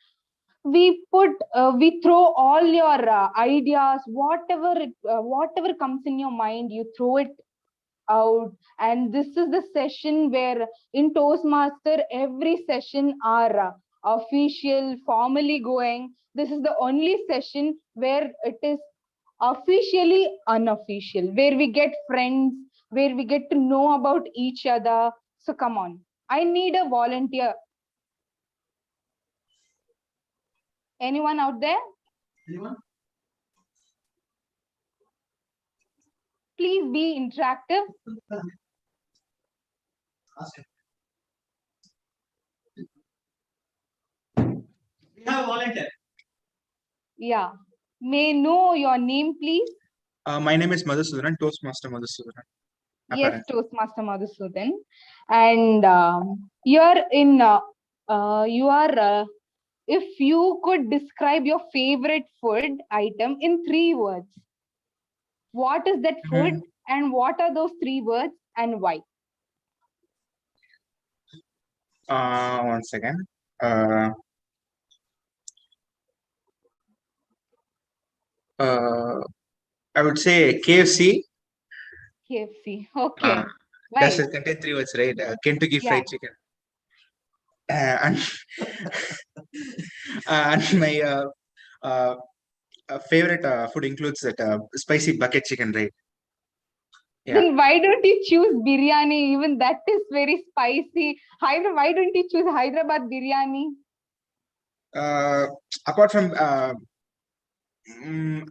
we throw all your ideas, whatever comes in your mind, you throw it out. And this is the session where in Toastmaster, every session are official, formally going. This is the only session where it is officially unofficial, where we get friends, where we get to know about each other. So come on, I need a volunteer. Anyone out there? Anyone? Please be interactive. We have a volunteer. Yeah. May I know your name, please? My name is Madhusudan, Toastmaster Madhusudan. Yes, Toastmaster Madhusudan. And you're in, if you could describe your favorite food item in 3 words, what is that food and what are those 3 words and why? One second. I would say KFC. KFC. Okay. Does it contain 3 words, right? Kentucky Fried Chicken. And and my favorite food includes that spicy bucket chicken, right? Yeah. Then why don't you choose biryani? Even that is very spicy. Why don't you choose Hyderabad biryani? Apart from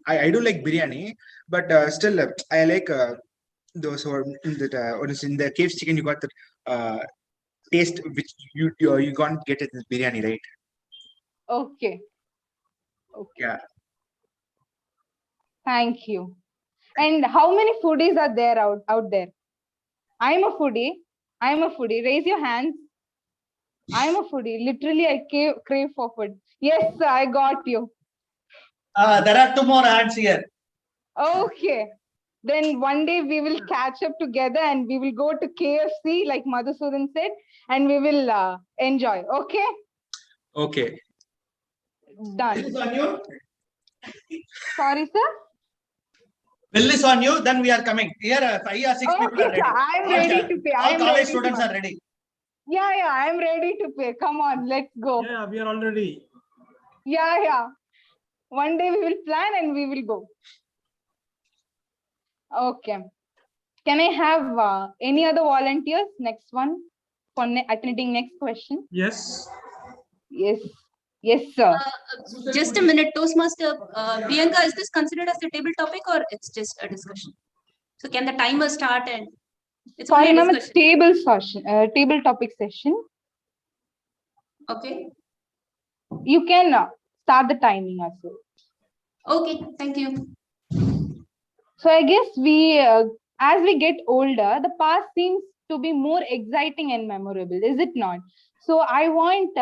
I do like biryani, but still I like those who are in the KFC chicken. You got the taste which you can't get it in biryani, right? Okay. Yeah. Thank you. And how many foodies are there out there? I'm a foodie. Raise your hands. I'm a foodie. Literally, I crave for food. Yes, sir, I got you. There are 2 more hands here. Okay. Then one day we will catch up together and we will go to KFC, like Madhusudan said, and we will enjoy. Okay? Okay. Done. Bill is on you. Sorry, sir? Bill is on you, then we are coming. Here, 5 or 6 people are ready. I'm ready to pay. All college students are ready. Yeah, I'm ready to pay. Come on, let's go. Yeah, we are all ready. Yeah. One day we will plan and we will go. Okay. Can I have any other volunteers? Next one for attending next question. Yes. Yes, sir. Just a minute, Toastmaster Bianca, is this considered as a table topic or it's just a discussion? So can the timer start and it's Sorry, only a ma'am, it's table topic session. Okay. You can start the timing as well. Okay, thank you. So I guess as we get older, the past seems to be more exciting and memorable, is it not? So I want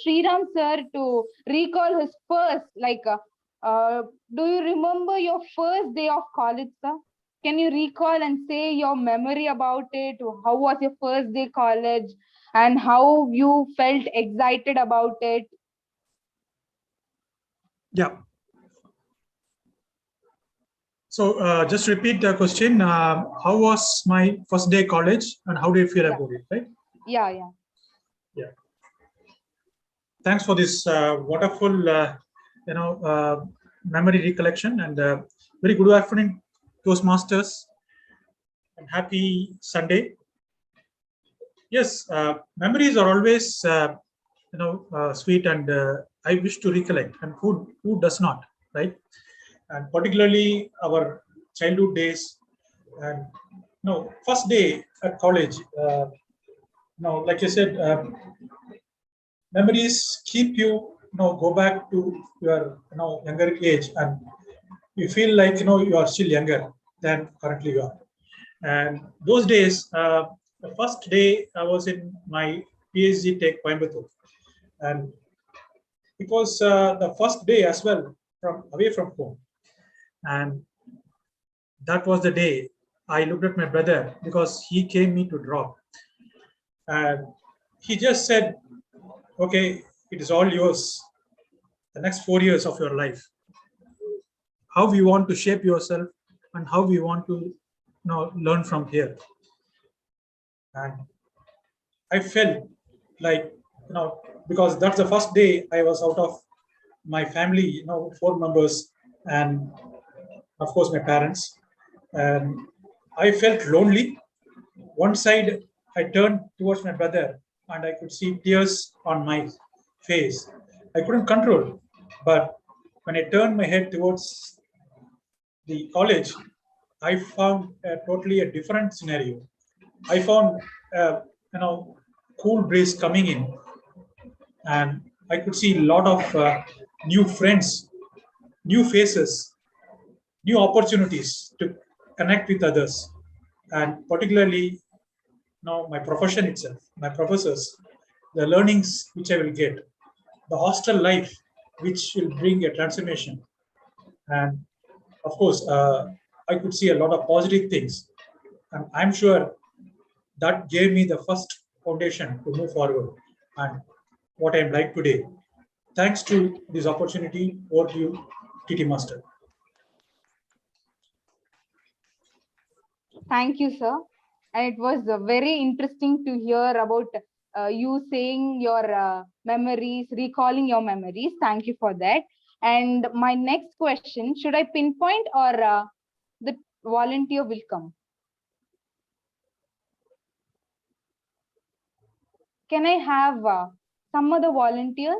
Sriram sir to recall his first, do you remember your first day of college, sir? Can you recall and say your memory about it? How was your first day college and how you felt excited about it? Yeah. So just repeat the question. How was my first day college and how do you feel about it, right? Yeah. Thanks for this wonderful, memory recollection and very good afternoon, Toastmasters, and happy Sunday. Yes, memories are always, sweet and I wish to recollect, and who does not, right? And particularly our childhood days and first day at college. Like you said, memories keep you go back to your younger age, and you feel like you are still younger than currently you are. And those days, the first day I was in my PhD Tech Coimbatore, and it was the first day as well away from home. And that was the day I looked at my brother because he came me to drop. And he just said, okay, it is all yours. The next 4 years of your life. How we want to shape yourself and how we want to learn from here. And I felt like, because that's the first day I was out of my family, 4 members, and of course my parents. And I felt lonely. One side I turned towards my brother and I could see tears on my face. I couldn't control, but when I turned my head towards the college, I found totally a different scenario. I found, cool breeze coming in, and I could see a lot of new friends, new faces, new opportunities to connect with others, and particularly now my profession itself, my professors, the learnings which I will get, the hostel life which will bring a transformation, and of course I could see a lot of positive things, and I'm sure that gave me the first foundation to move forward and what I'm like today. Thanks to this opportunity, over to you, TT Master. Thank you, sir. And it was very interesting to hear about you saying your memories, recalling your memories. Thank you for that. And my next question, should I pinpoint or the volunteer will come? Can I have some other volunteers?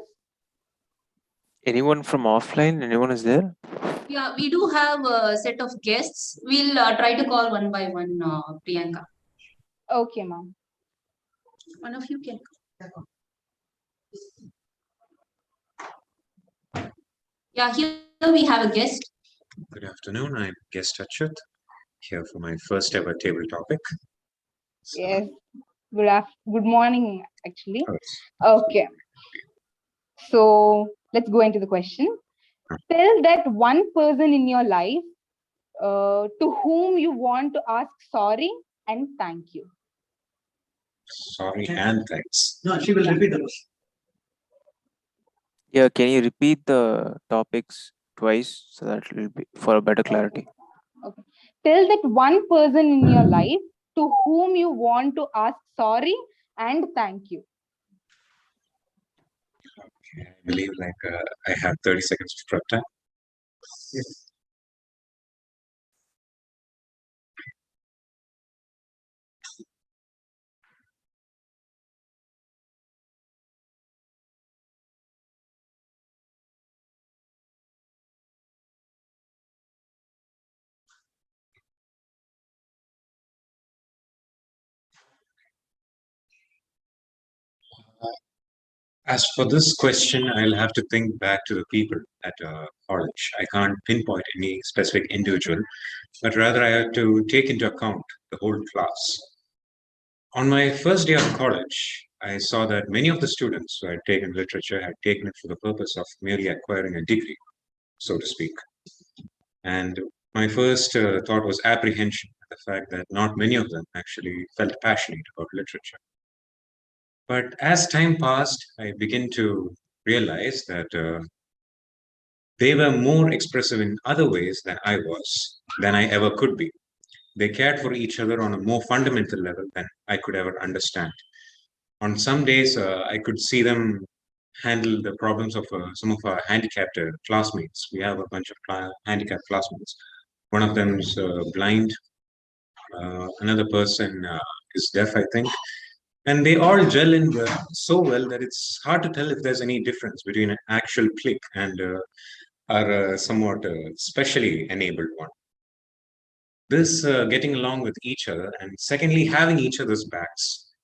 Anyone from offline? Anyone is there? Yeah, we do have a set of guests. We'll try to call one by one, Priyanka. Okay, ma'am. One of you can. Yeah, here we have a guest. Good afternoon. I'm guest Achyut, here for my first ever table topic. Yes. Good morning, actually. Oh, Okay. So let's go into the question. Tell that one person in your life to whom you want to ask sorry and thank you. sorry and thanks. No, she will repeat the question. Yeah, can you repeat the topics twice so that it will be for a better clarity? Okay. Tell that one person in your life to whom you want to ask sorry and thank you. Okay, I believe I have 30 seconds of prep time. Yes. As for this question, I'll have to think back to the people at college. I can't pinpoint any specific individual, but rather I have to take into account the whole class. On my first day of college, I saw that many of the students who had taken literature had taken it for the purpose of merely acquiring a degree, so to speak. And my first thought was apprehension at the fact that not many of them actually felt passionate about literature. But as time passed, I began to realize that they were more expressive in other ways than I ever could be. They cared for each other on a more fundamental level than I could ever understand. On some days, I could see them handle the problems of some of our handicapped classmates. We have a bunch of handicapped classmates. One of them is blind. Another person is deaf, I think. And they all gel in so well that it's hard to tell if there's any difference between an actual click and our somewhat specially enabled one. This getting along with each other, and secondly, having each other's backs.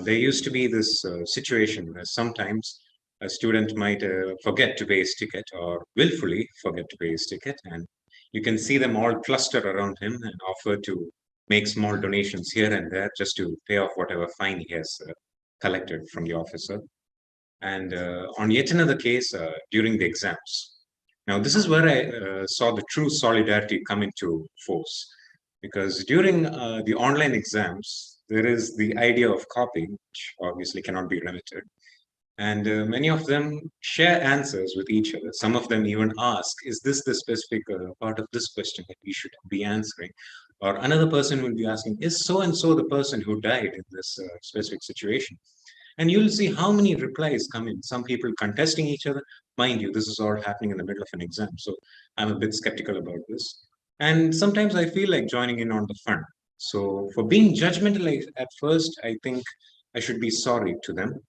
There used to be this situation where sometimes a student might forget to pay his ticket or willfully forget to pay his ticket, and you can see them all cluster around him and offer to make small donations here and there just to pay off whatever fine he has collected from the officer. And on yet another case, during the exams. Now, this is where I saw the true solidarity come into force. Because during the online exams, there is the idea of copying, which obviously cannot be limited. And many of them share answers with each other. Some of them even ask, is this the specific part of this question that we should be answering? Or another person will be asking, is so-and-so the person who died in this specific situation? And you'll see how many replies come in. Some people contesting each other. Mind you, this is all happening in the middle of an exam. So I'm a bit skeptical about this. And sometimes I feel like joining in on the fun. So for being judgmental at first, I think I should be sorry to them.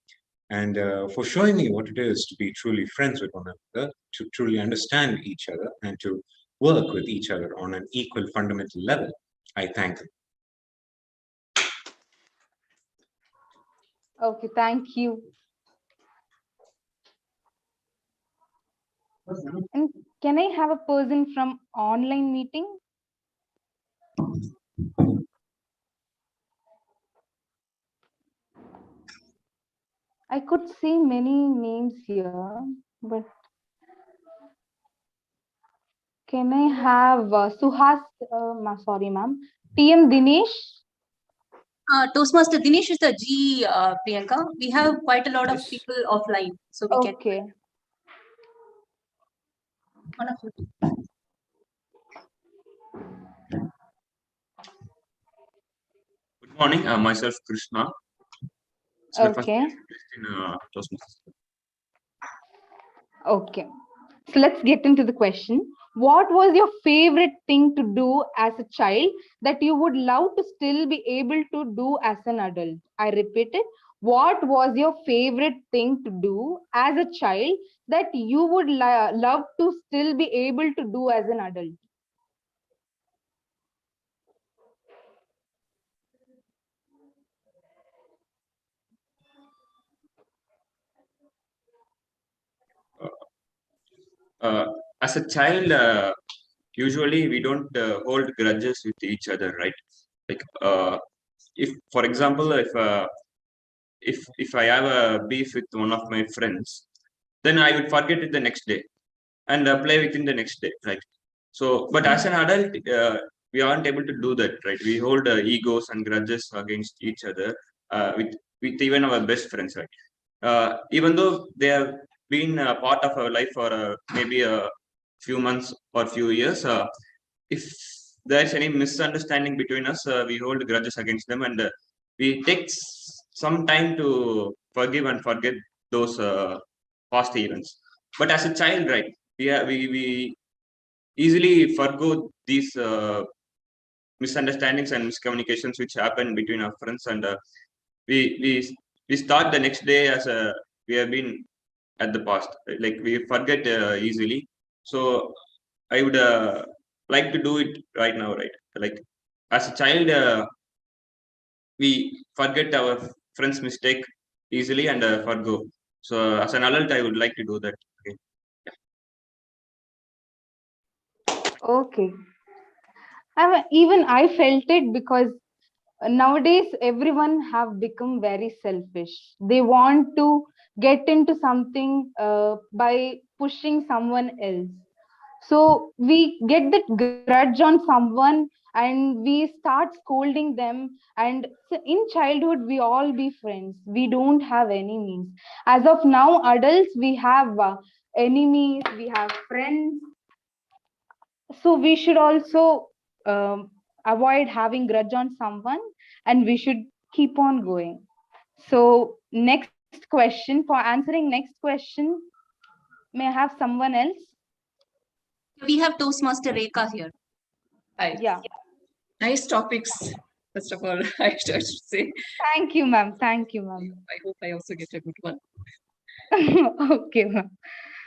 And for showing me what it is to be truly friends with one another, to truly understand each other, and to work with each other on an equal fundamental level, I thank them. Okay, thank you. And can I have a person from online meeting? I could see many names here, but can I have Suhas? Sorry, ma'am. TM Dinesh. Toastmaster Dinesh is the G, Priyanka. We have quite a lot of people offline, so we can. Okay. Good morning. Myself Krishna. It's my first Okay. in Toastmasters. Okay. So let's get into the question. What was your favorite thing to do as a child that you would love to still be able to do as an adult? I repeat it. What was your favorite thing to do as a child that you would love to still be able to do as an adult? As a child, usually we don't hold grudges with each other, right? Like, if, for example, if I have a beef with one of my friends, then I would forget it the next day and play with him the next day, right? So, but as an adult, we aren't able to do that, right? We hold egos and grudges against each other with even our best friends, right? Even though they have been a part of our life for maybe a few months or few years, if there's any misunderstanding between us, we hold grudges against them, and we take some time to forgive and forget those past events. But as a child, right, we easily forgo these misunderstandings and miscommunications which happen between our friends, and we start the next day as we have been at the past, like we forget easily. So I would like to do it right now, right? Like, as a child, we forget our friends mistake easily and forgo. So as an adult, I would like to do that. Okay. Okay. Even I felt it because nowadays everyone have become very selfish. They want to get into something by pushing someone else. So we get that grudge on someone and we start scolding them. And so in childhood, we all be friends. We don't have enemies. As of now, adults, we have enemies, we have friends. So we should also avoid having grudge on someone, and we should keep on going. So next question, for answering next question, may I have someone else? We have Toastmaster Rekha here. Hi. Yeah. Nice topics. First of all, I should say. Thank you, ma'am. Thank you, ma'am. I hope I also get a good one. Okay, ma'am.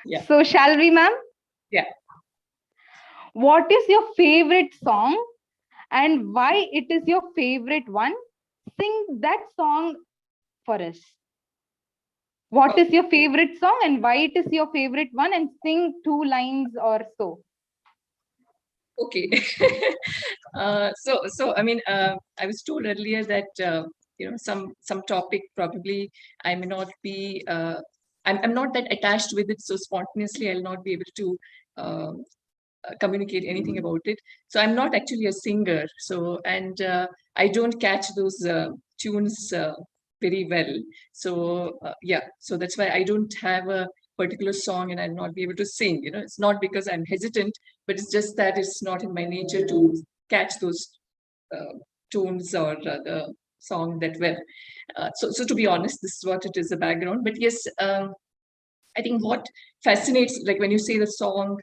Yeah. So shall we, ma'am? Yeah. What is your favorite song and why it is your favorite one? Sing that song for us. What is your favorite song and why it is your favorite one, and sing 2 lines or so. Okay. So I mean, I was told earlier that some topic probably I may not be. I'm not that attached with it, so spontaneously I'll not be able to communicate anything about it. So I'm not actually a singer. So and I don't catch those tunes very well. So yeah, so that's why I don't have a particular song and I'll not be able to sing. It's not because I'm hesitant, but it's just that it's not in my nature to catch those tones or the song that well. So to be honest, this is what it is, the background. But yes, I think what fascinates, like when you say the song,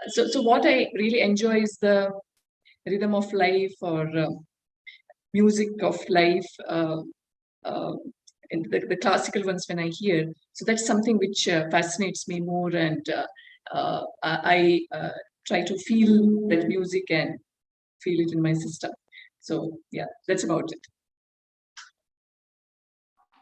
so what I really enjoy is the rhythm of life, or music of life, and the classical ones when I hear. So that's something which fascinates me more, and I try to feel that music and feel it in my system. So yeah, that's about it.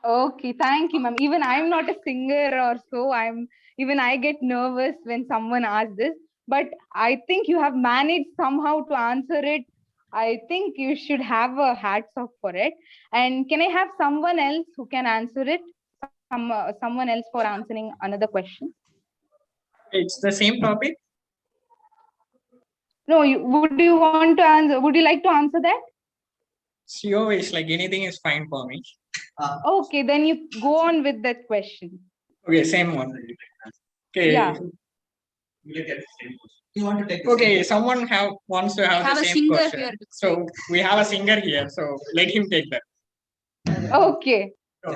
Okay, thank you, ma'am. Even I'm not a singer or so. I get nervous when someone asks this, but I think you have managed somehow to answer it. I think you should have a hats off for it. And can I have someone else who can answer it? Someone else for answering another question? It's the same topic. No, would you want to answer? Would you like to answer that? CO is like anything is fine for me. Okay, then you go on with that question. Okay, same one. Okay. Yeah. You want to take okay, someone wants to have the a same singer question. here. So we have a singer here, so let him take that. Okay. I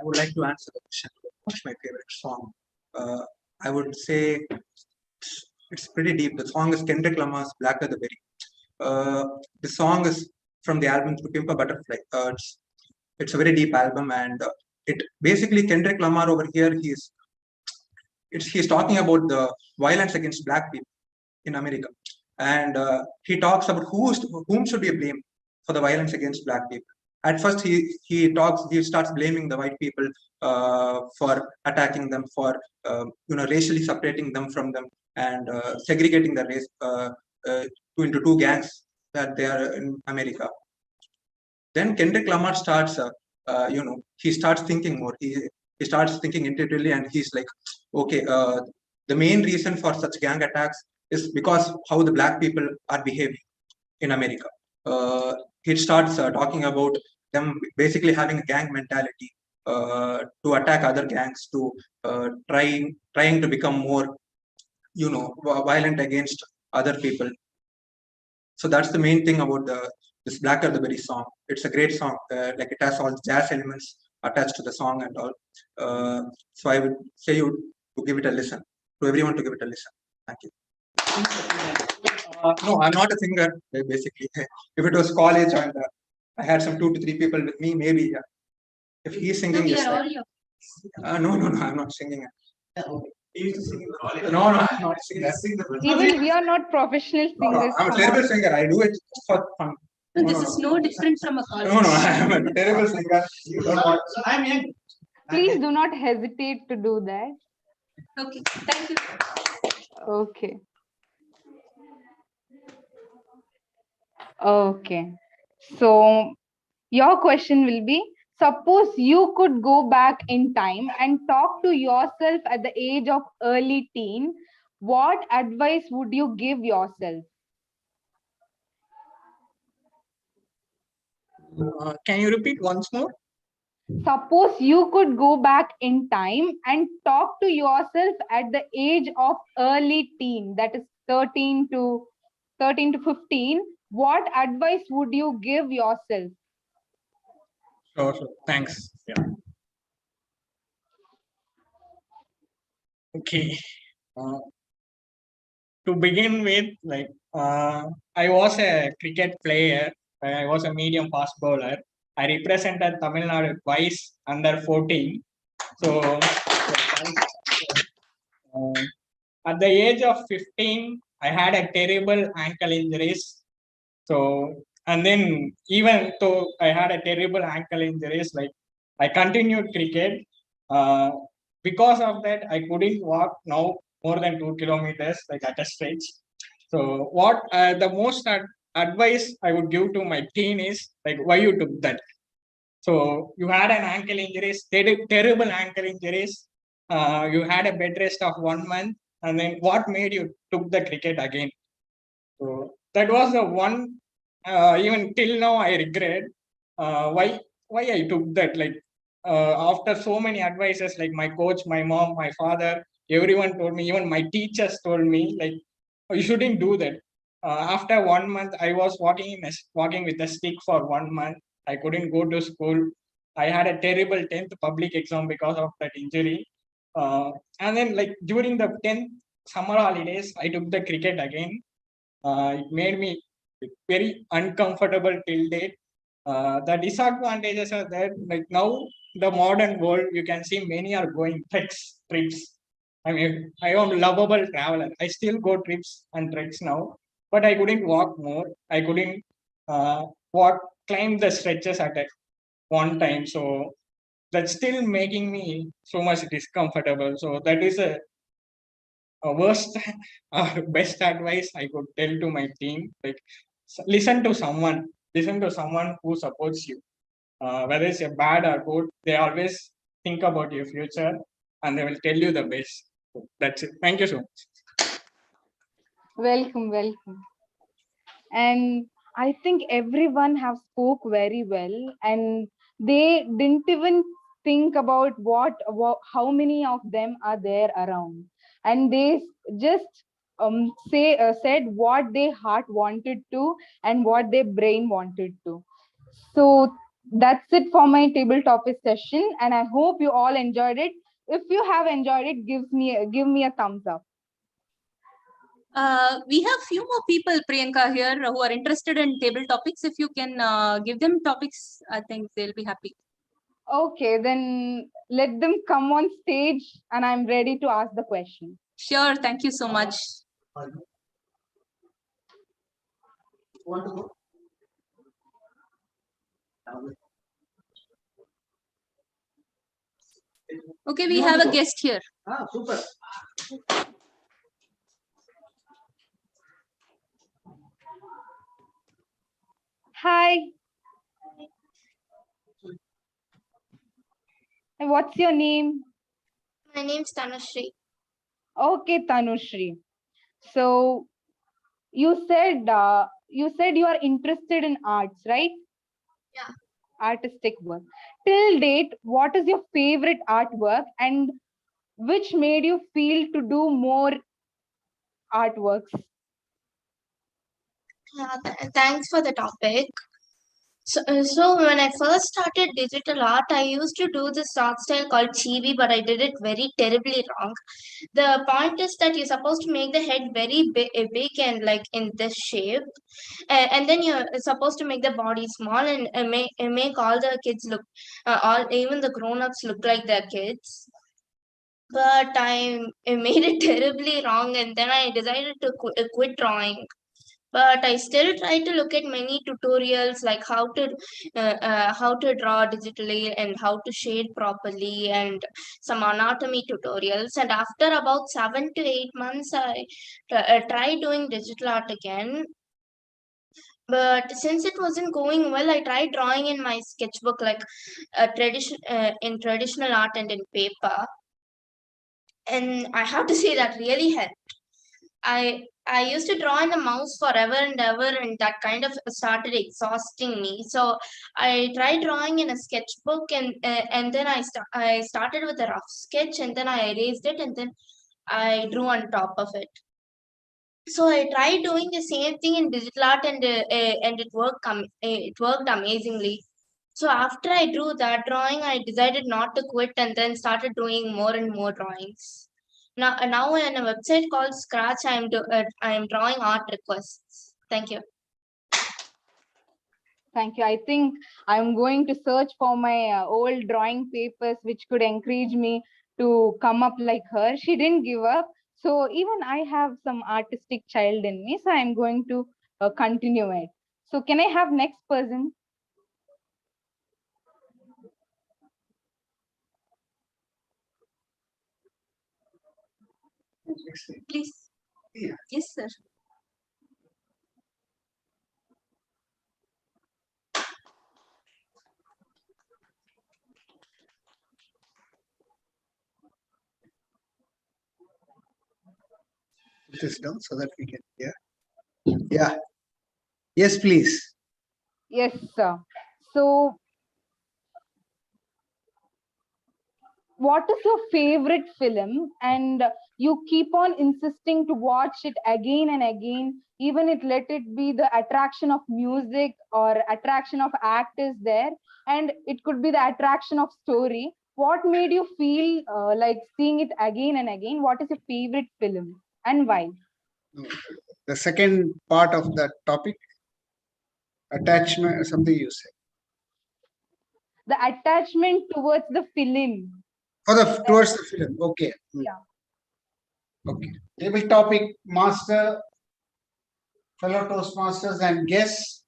would like to answer the question. What's my favorite song? I would say it's pretty deep. The song is Kendrick Lamar's "Blacker the Berry." The song is from the album "To Pimp a Butterfly." It's a very deep album, and it basically Kendrick Lamar over here. He's talking about the violence against black people in America, and he talks about whom should we blame for the violence against black people. At first, he starts blaming the white people for attacking them, for racially separating them from them, and segregating the race into two gangs that they are in America. Then Kendrick Lamar starts, he starts thinking more. He starts thinking intuitively, and he's like, okay, the main reason for such gang attacks is because how the black people are behaving in America. He starts talking about them basically having a gang mentality to attack other gangs, to trying to become more, violent against other people. So that's the main thing about this Blacker the Berry song. It's a great song. Like it has all jazz elements attached to the song and all. So I would say you to give it a listen. To everyone to give it a listen. Thank you. No, I'm not a singer. Basically, if it was college and I had some 2 to 3 people with me, maybe. Yeah. If he's singing, yes. No, I'm not singing. No, I'm not singing. Even we are not professional singers. I'm a terrible singer. I do it just for fun. This is no different from a college. No, I'm a terrible singer. You don't want. I'm young. Please do not hesitate to do that. Okay, thank you. Okay. Okay. So your question will be, suppose you could go back in time and talk to yourself at the age of early teen, what advice would you give yourself? Can you repeat once more? Suppose you could go back in time and talk to yourself at the age of early teen, that is 13 to 15, what advice would you give yourself? Sure. Thanks. Yeah. Okay. To begin with, like I was a cricket player. I was a medium fast bowler. I represented Tamil Nadu twice under 14. So at the age of 15, I had a terrible ankle injuries. So, and then even though I had a terrible ankle injuries, like I continued cricket. Because of that, I couldn't walk now more than 2 kilometers, like at a stretch. So what the most advice I would give to my teen is like, why you took that? So you had an ankle injuries, terrible ankle injuries. You had a bed rest of 1 month, and then what made you took the cricket again? So that was the one. Even till now, I regret why I took that. Like after so many advices, like my coach, my mom, my father, everyone told me. Even my teachers told me like, oh, you shouldn't do that. After 1 month, I was walking with a stick for 1 month. I couldn't go to school. I had a terrible 10th public exam because of that injury. And then like during the 10th summer holidays, I took the cricket again. It made me very uncomfortable till date. The disadvantages are that like now the modern world, you can see many are going trips. I mean, I am a lovable traveler. I still go trips and treks now, but I couldn't walk more. I couldn't climb the stretches at one time. So that's still making me so much discomfortable. So that is a worst or best advice I could tell to my team. Like, listen to someone who supports you. Whether it's a bad or good, they always think about your future and they will tell you the best. So that's it. Thank you so much. Welcome, welcome. And I think everyone have spoke very well, and they didn't even think about how many of them are there around, and they just said what their heart wanted to and what their brain wanted to. So that's it for my table topic session, and I hope you all enjoyed it. If you have enjoyed it, give me a thumbs up. We have few more people, Priyanka, here who are interested in table topics. If you can give them topics, I think they'll be happy. Okay, then let them come on stage and I'm ready to ask the question. Sure, thank you so much. Want to go? Okay, we have a guest here. Ah, super. Hi. And what's your name? My name's Tanushree. Okay, Tanushree. So you said you are interested in arts, right? Yeah. Artistic work. Till date, what is your favorite artwork and which made you feel to do more artworks? Thanks for the topic. So when I first started digital art, I used to do this art style called chibi, but I did it very terribly wrong. The point is that you're supposed to make the head very big and like in this shape, and then you're supposed to make the body small and make all the kids look, even the grown-ups look like their kids. But I made it terribly wrong, and then I decided to quit drawing. But I still try to look at many tutorials like how to draw digitally and how to shade properly and some anatomy tutorials. And after about 7 to 8 months, I tried doing digital art again. But since it wasn't going well, I tried drawing in my sketchbook like in traditional art and in paper. And I have to say that really helped. I used to draw in a mouse forever and ever, and that kind of started exhausting me. So I tried drawing in a sketchbook, and then I started with a rough sketch, and then I erased it, and then I drew on top of it. So I tried doing the same thing in digital art, and it worked. It worked amazingly. So after I drew that drawing, I decided not to quit, and then started doing more and more drawings. Now on a website called Scratch, I am drawing art requests. Thank you. Thank you. I think I'm going to search for my old drawing papers, which could encourage me to come up like her. She didn't give up. So even I have some artistic child in me. So I'm going to continue it. So can I have next person? Please. Yeah. Yes, sir. Put this down so that we can hear. Yeah. Yes, please. Yes, sir. So what is your favorite film, and you keep on insisting to watch it again and again, even let it be the attraction of music or attraction of actors there, and it could be the attraction of story. What made you feel like seeing it again and again? What is your favorite film and why? The second part of that topic. attachment, something you said. The attachment towards the film. Towards the film. Okay. Yeah. Okay. Table topic master, fellow Toastmasters and guests.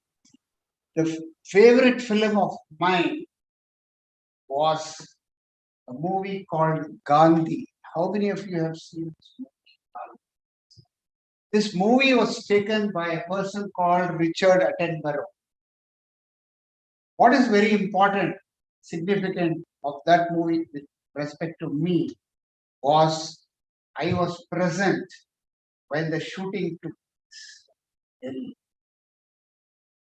The favorite film of mine was a movie called Gandhi. How many of you have seen this movie? This movie was taken by a person called Richard Attenborough. What is very important, significant of that movie with respect to me was I was present when the shooting took place.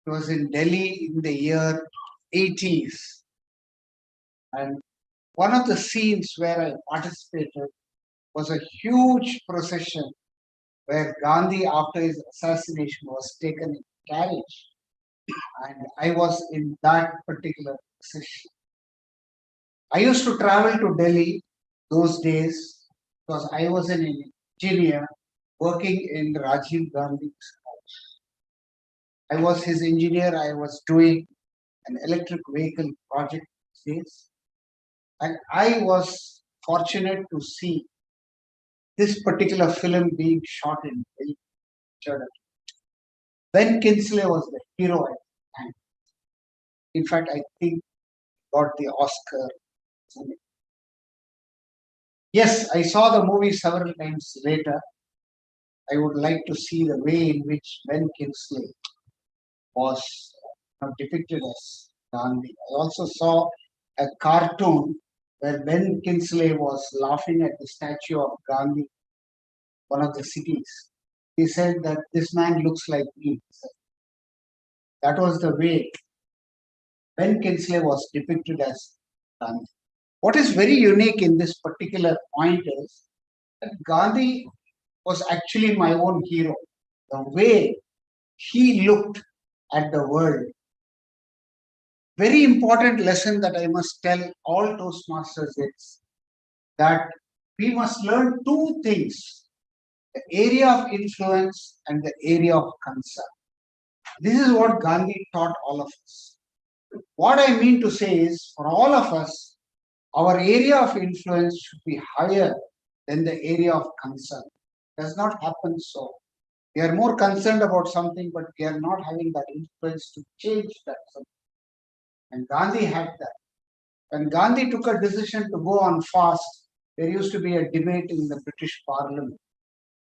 It was in Delhi in the year 80s. And one of the scenes where I participated was a huge procession where Gandhi, after his assassination, was taken in carriage. And I was in that particular procession. I used to travel to Delhi those days because I was an engineer working in Rajiv Gandhi's house. I was his engineer. I was doing an electric vehicle project these days. And I was fortunate to see this particular film being shot in Delhi. Ben Kingsley was the hero at the time. In fact, I think he got the Oscar. Yes, I saw the movie several times later. I would like to see the way in which Ben Kingsley was depicted as Gandhi. I also saw a cartoon where Ben Kingsley was laughing at the statue of Gandhi, one of the cities. He said that this man looks like me. That was the way Ben Kingsley was depicted as Gandhi. What is very unique in this particular point is that Gandhi was actually my own hero. The way he looked at the world. Very important lesson that I must tell all Toastmasters is that we must learn two things: the area of influence and the area of concern. This is what Gandhi taught all of us. What I mean to say is, for all of us, our area of influence should be higher than the area of concern. It does not happen so. We are more concerned about something, but we are not having that influence to change that something. And Gandhi had that. When Gandhi took a decision to go on fast, there used to be a debate in the British Parliament.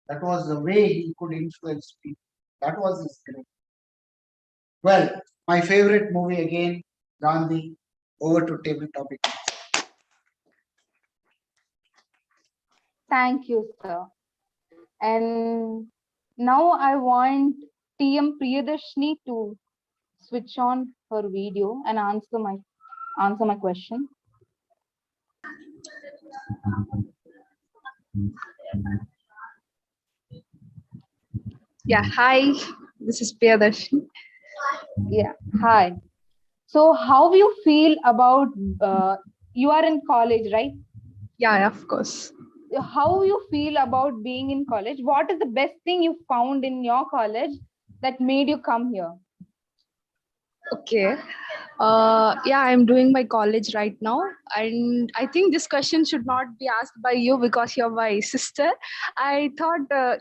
That was the way he could influence people. That was his great. Well, my favorite movie again, Gandhi. Over to table topic. Thank you, sir. And now I want TM Priyadarshini to switch on her video and answer my question. Yeah, hi. This is Priyadarshini. Yeah, hi. So how you feel about you are in college, right? Yeah, of course. How you feel about being in college? What is the best thing you found in your college that made you come here? Okay. Yeah, I'm doing my college right now, and I think this question should not be asked by you because you're my sister. I thought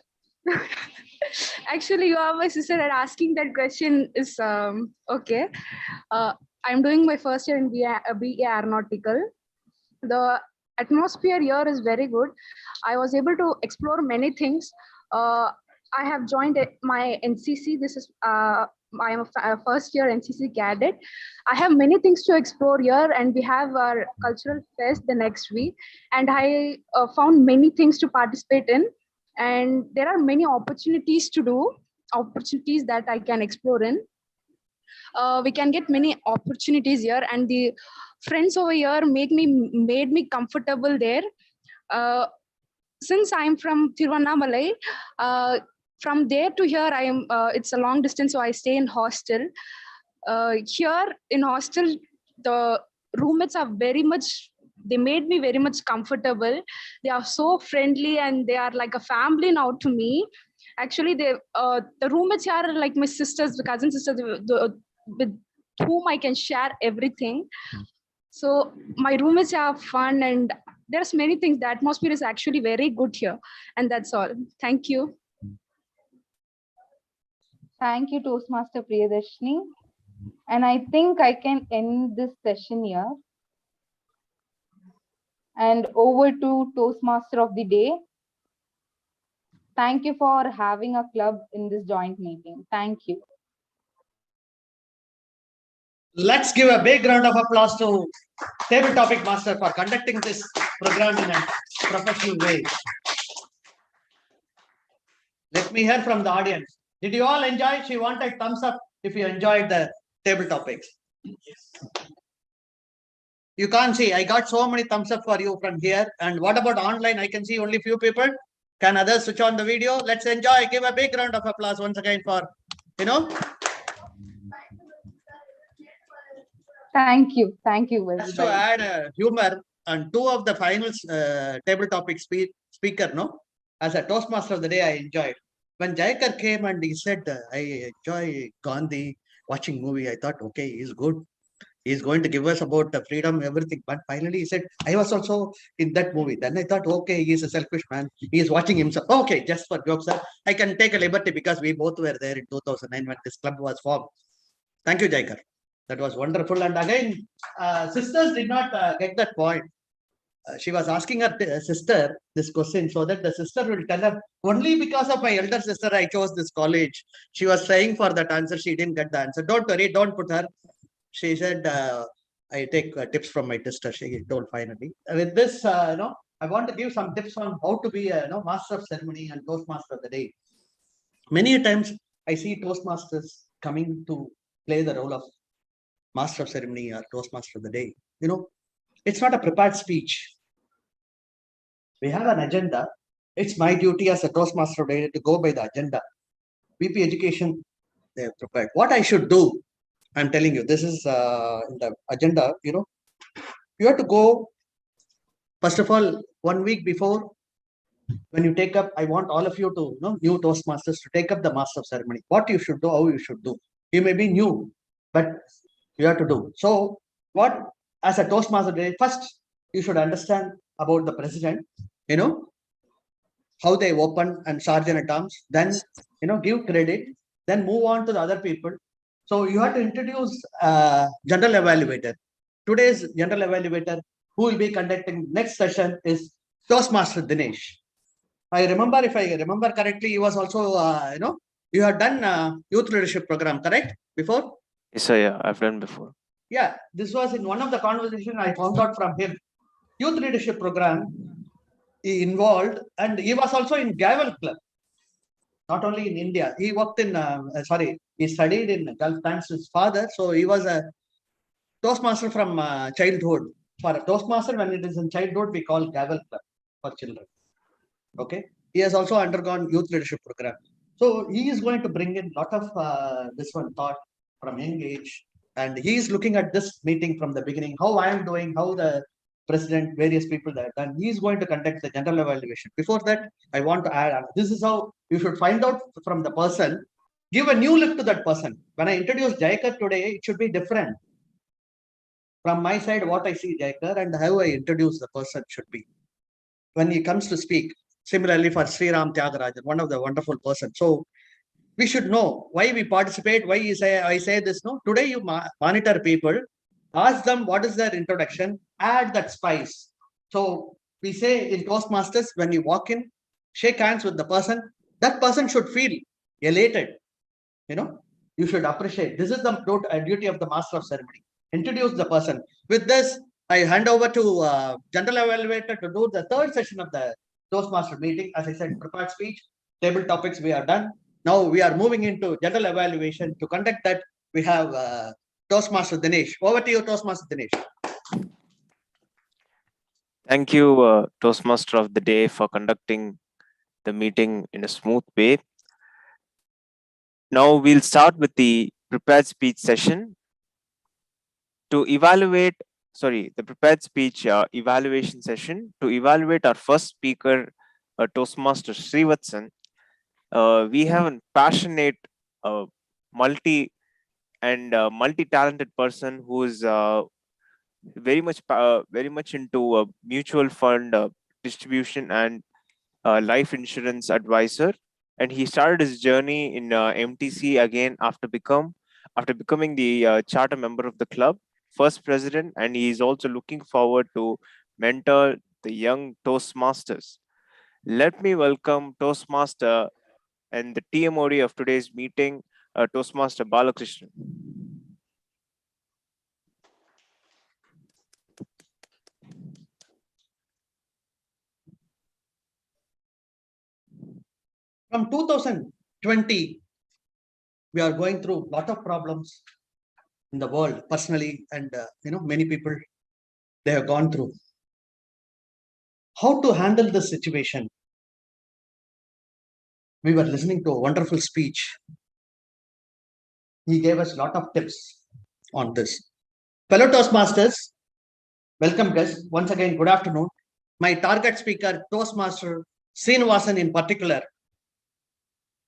actually you are my sister, and asking that question is okay. I'm doing my first year in BA Aeronautical. The atmosphere here is very good. I was able to explore many things. I have joined my NCC. This is I am a first year NCC cadet. I have many things to explore here, and we have our cultural fest the next week. And I found many things to participate in, and there are many opportunities to do, opportunities that I can explore in. We can get many opportunities here, and the friends over here made me comfortable there. Since I'm from Tiruvannamalai, from there to here I am it's a long distance, so I stay in hostel. Here in hostel, the roommates are they made me very much comfortable. They are so friendly, and they are like a family now to me. Actually, the roommates here are like my sisters, the cousin sisters. with whom I can share everything. So my roommates have fun, and there's many things. The atmosphere is actually very good here, and that's all. Thank you. Thank you, Toastmaster Priyadarshini. And I think I can end this session here. And over to Toastmaster of the Day. Thank you for having a club in this joint meeting. Thank you. Let's give a big round of applause to Table Topic Master for conducting this program in a professional way. Let me hear from the audience. Did you all enjoy? She wanted thumbs up if you enjoyed the table topics. You can't see. I got so many thumbs up for you from here. And what about online? I can see only few people. Can others switch on the video? Let's enjoy. Give a big round of applause once again for, Thank you. Thank you, everybody. Just to add humor, and two of the finals table topic speaker, as a Toastmaster of the Day, I enjoyed. When Jaikar came and he said, I enjoy Gandhi watching movie, I thought, okay, he's good. He's going to give us about the freedom, everything. But finally he said, I was also in that movie. Then I thought, okay, he's a selfish man. He is watching himself. Okay, just for jokes, sir. I can take a liberty because we both were there in 2009 when this club was formed. Thank you, Jaikar. That was wonderful. And again, sisters did not get that point. She was asking her sister this question so that the sister will tell her, only because of my elder sister, I chose this college. She was trying for that answer. She didn't get the answer. Don't worry, don't put her. She said, I take tips from my sister. She told finally. With this, I want to give some tips on how to be a master of ceremony and Toastmaster of the Day. Many times I see Toastmasters coming to play the role of Master of Ceremony or Toastmaster of the Day. It's not a prepared speech. We have an agenda. It's my duty as a Toastmaster of the Day to go by the agenda. VP Education, they have prepared. What I should do, I'm telling you, this is in the agenda, you have to go, first of all, 1 week before, when you take up, I want all of you to, new Toastmasters to take up the Master of Ceremony. What you should do, how you should do. You may be new, but you have to do. So what, as a Toastmaster Day, first you should understand about the president, how they open and sergeant at arms, then, give credit, then move on to the other people. So you have to introduce General Evaluator. Today's General Evaluator, who will be conducting next session, is Toastmaster Dinesh. If I remember correctly, he was also, you have done youth leadership program, correct? Before? Yes, sir. Yeah, I've done before. Yeah, this was in one of the conversations I found out from him. Youth leadership program, he involved, and he was also in Gavel Club. Not only in India, he worked in, he studied in Gulf thanks to his father. So he was a Toastmaster from childhood. For a Toastmaster, when it is in childhood, we call Gavel Club for children. Okay. He has also undergone youth leadership program. So he is going to bring in a lot of this one thought from young age. And he is looking at this meeting from the beginning, how I am doing, how the president, various people that, and he is going to conduct the general evaluation. Before that, I want to add, this is how you should find out from the person, give a new look to that person. When I introduce Jaikar today, it should be different. From my side, what I see Jaikar and how I introduce the person should be. When he comes to speak, similarly for Sri Ram Tyagarajan, one of the wonderful person. So we should know why we participate, why I say this. No, today you monitor people, ask them what is their introduction, add that spice. So we say in Toastmasters, when you walk in, shake hands with the person, that person should feel elated. You should appreciate. This is the duty of the Master of Ceremony. Introduce the person. With this, I hand over to General Evaluator to do the third session of the Toastmaster meeting. As I said, prepared speech, table topics we are done. Now we are moving into general evaluation. To conduct that, we have Toastmaster Dinesh. Over to you, Toastmaster Dinesh. Thank you, Toastmaster of the Day, for conducting the meeting in a smooth way. Now we'll start with the prepared speech session. To evaluate, the prepared speech evaluation session, to evaluate our first speaker, Toastmaster Srivatsan, we have a passionate, multi and multi-talented person who is very much into mutual fund distribution and life insurance advisor. And he started his journey in MTC again after becoming the charter member of the club, first president, and he is also looking forward to mentor the young Toastmasters. Let me welcome Toastmaster and the TMOD of today's meeting, Toastmaster Balakrishnan. From 2020, we are going through a lot of problems in the world personally, and many people, they have gone through. How to handle this situation? We were listening to a wonderful speech. He gave us a lot of tips on this. Fellow Toastmasters, welcome guys. Once again, good afternoon. My target speaker, Toastmaster Srinivasan in particular.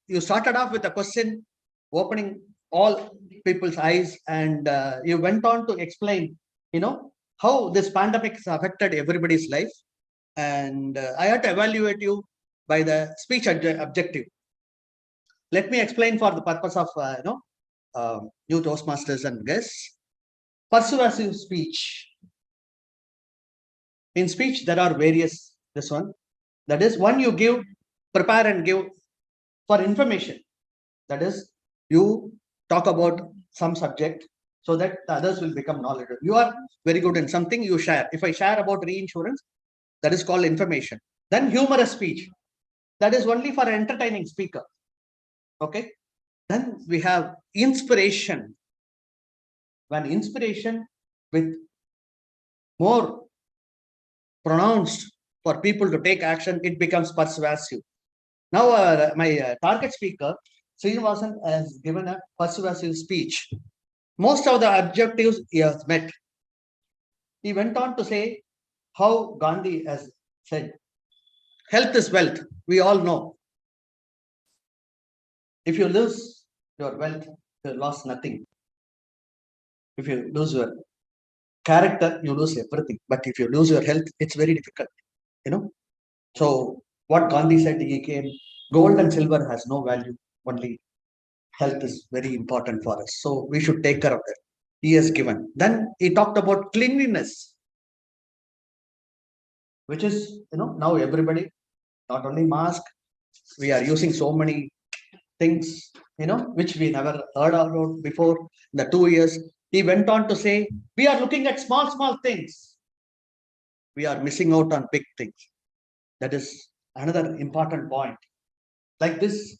You started off with a question, opening all people's eyes, and you went on to explain, how this pandemic has affected everybody's life. And I had to evaluate you by the speech objective. Let me explain for the purpose of new Toastmasters and guests. Persuasive speech. In speech, there are various. This one, that is, one you give, prepare and give for information. That is, you talk about some subject so that the others will become knowledgeable. You are very good in something, you share. If I share about reinsurance, that is called information. Then humorous speech. That is only for entertaining speaker. Okay. Then we have inspiration. When inspiration with more pronounced for people to take action, it becomes persuasive. Now, my target speaker, Srinivasan, has given a persuasive speech. Most of the objectives he has met. He went on to say how Gandhi has said, health is wealth. We all know. If you lose your wealth, you lost nothing. If you lose your character, you lose everything. But if you lose your health, it's very difficult. So what Gandhi said, he came, gold and silver has no value. Only health is very important for us. So we should take care of that. He has given. Then he talked about cleanliness, which is, now everybody, not only mask, we are using so many things, which we never heard about before in the 2 years. He went on to say, we are looking at small things. We are missing out on big things. That is another important point. Like this,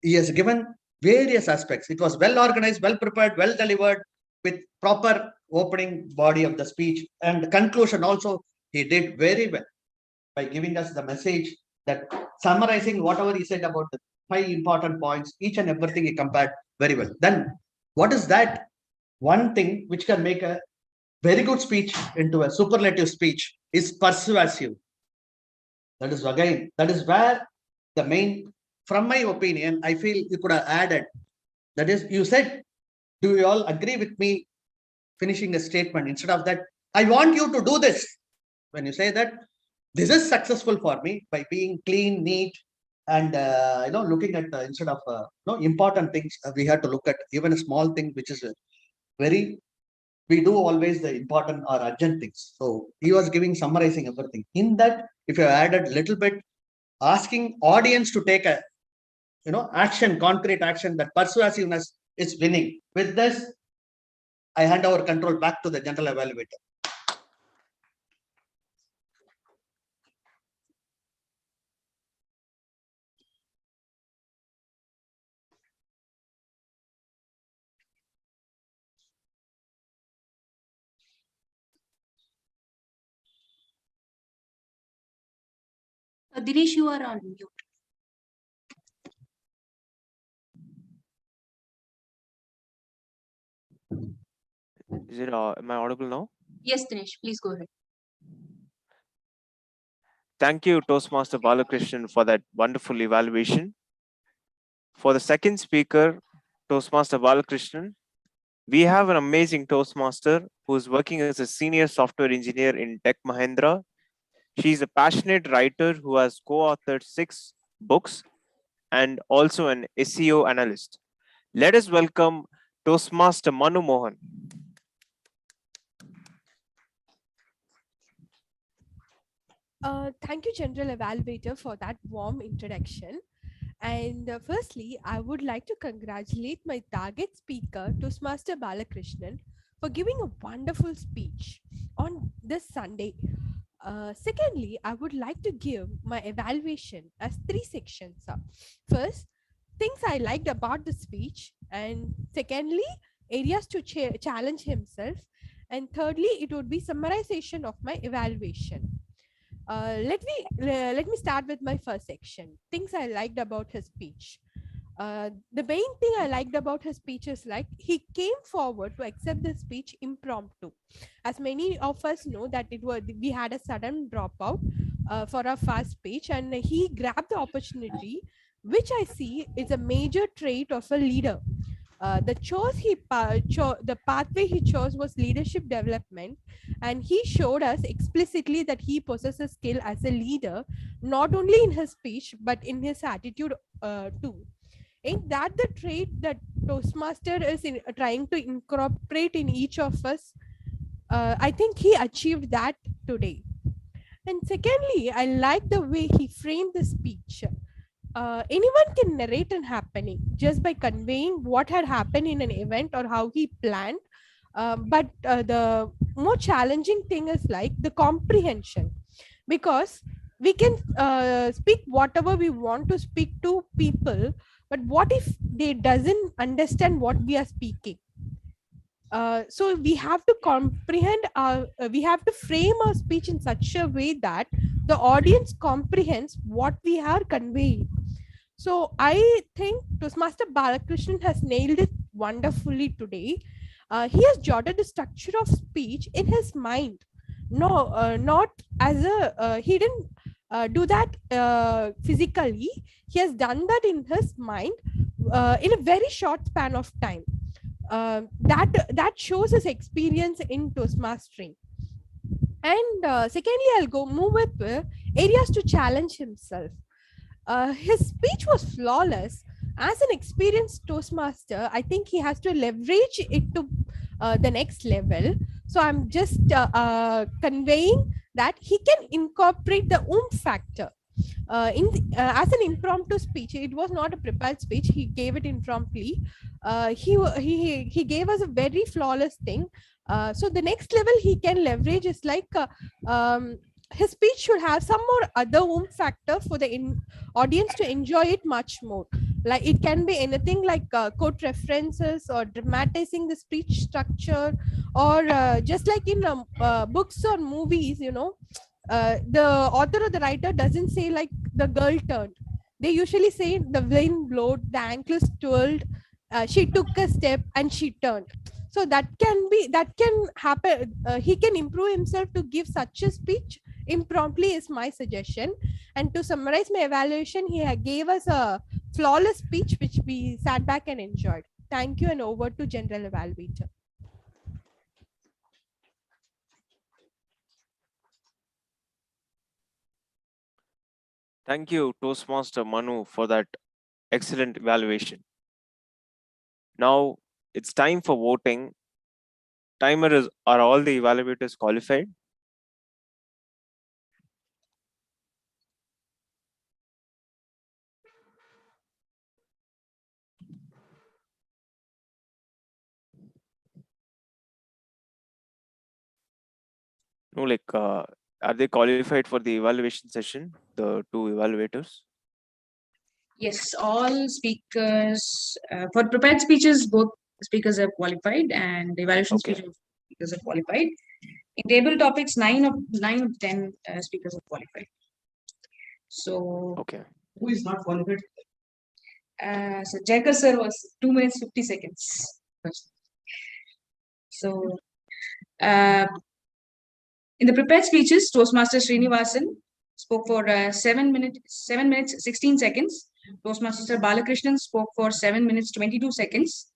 he has given various aspects. It was well organized, well prepared, well delivered, with proper opening body of the speech. And the conclusion also, he did very well by giving us the message, that summarizing whatever he said about the 5 important points, each and everything he compared very well. Then what is that one thing which can make a very good speech into a superlative speech is persuasive. That is again, that is where the main, from my opinion, I feel you could have added. That is, you said, do you all agree with me finishing a statement? Instead of that, I want you to do this. When you say that, this is successful for me by being clean, neat, and looking at instead of important things, we have to look at even a small thing, which is very, we do always the important or urgent things. So he was summarizing everything. In that, if you added a little bit, asking audience to take a action, concrete action, that persuasiveness is winning. With this, I hand over control back to the general evaluator. Dinesh, you are on mute. Is it, am I audible now? Yes, Dinesh, please go ahead. Thank you, Toastmaster Balakrishnan, for that wonderful evaluation. For the second speaker, Toastmaster Balakrishnan, We have an amazing Toastmaster who is working as a senior software engineer in Tech Mahindra. She's a passionate writer who has co-authored 6 books and also an SEO analyst. Let us welcome Toastmaster Manu Mohan. Thank you, General Evaluator, for that warm introduction. And firstly, I would like to congratulate my target speaker, Toastmaster Balakrishnan, for giving a wonderful speech on this Sunday. Secondly, I would like to give my evaluation as 3 sections. First, things I liked about the speech, and secondly, areas to challenge himself, and thirdly, it would be summarization of my evaluation. Let me start with my first section, things I liked about his speech. The main thing I liked about his speech is like he came forward to accept the speech impromptu. As many of us know that we had a sudden dropout for our first speech, and he grabbed the opportunity, which I see is a major trait of a leader. The pathway he chose was leadership development, and he showed us explicitly that he possesses skill as a leader, not only in his speech but in his attitude too. Ain't that the trait that Toastmaster is trying to incorporate in each of us? I think he achieved that today. And secondly, I like the way he framed the speech. Anyone can narrate an happening just by conveying what had happened in an event or how he planned. But the more challenging thing is like the comprehension, because we can speak whatever we want to speak to people, but what if they doesn't understand what we are speaking? So we have to comprehend we have to frame our speech in such a way that the audience comprehends what we are conveying. So I think Toastmaster Balakrishnan has nailed it wonderfully today. He has jotted the structure of speech in his mind. No, not as a he didn't do that physically. He has done that in his mind in a very short span of time. That shows his experience in Toastmastering. And secondly, I'll move with areas to challenge himself. His speech was flawless. As an experienced Toastmaster, I think he has to leverage it to the next level. So I'm just conveying that he can incorporate the factor. As an impromptu speech, it was not a prepared speech. He gave it impromptu. He gave us a very flawless thing. So the next level he can leverage is like his speech should have some more other factor for the audience to enjoy it much more. Like it can be anything like quote references or dramatizing the speech structure, or just like in books or movies, the author or the writer doesn't say like the girl turned. They usually say the wind blowed, the ankles twirled, she took a step and she turned. So that can happen. He can improve himself to give such a speech impromptu is my suggestion. And to summarize my evaluation, he gave us a flawless speech which we sat back and enjoyed. Thank you, and over to General Evaluator. Thank you, Toastmaster Manu, for that excellent evaluation. Now it's time for voting. Are all the evaluators qualified? No, like, are they qualified for the evaluation session, the 2 evaluators? Yes, all speakers, for prepared speeches, both speakers are qualified, and evaluation speakers are qualified. In table topics, 9 of 10 speakers are qualified. So, who is not qualified? So Jaikar sir was 2 minutes 50 seconds. So, in the prepared speeches, Toastmaster Srinivasan spoke for 7 minutes 16 seconds. Toastmaster Balakrishnan spoke for 7 minutes 22 seconds.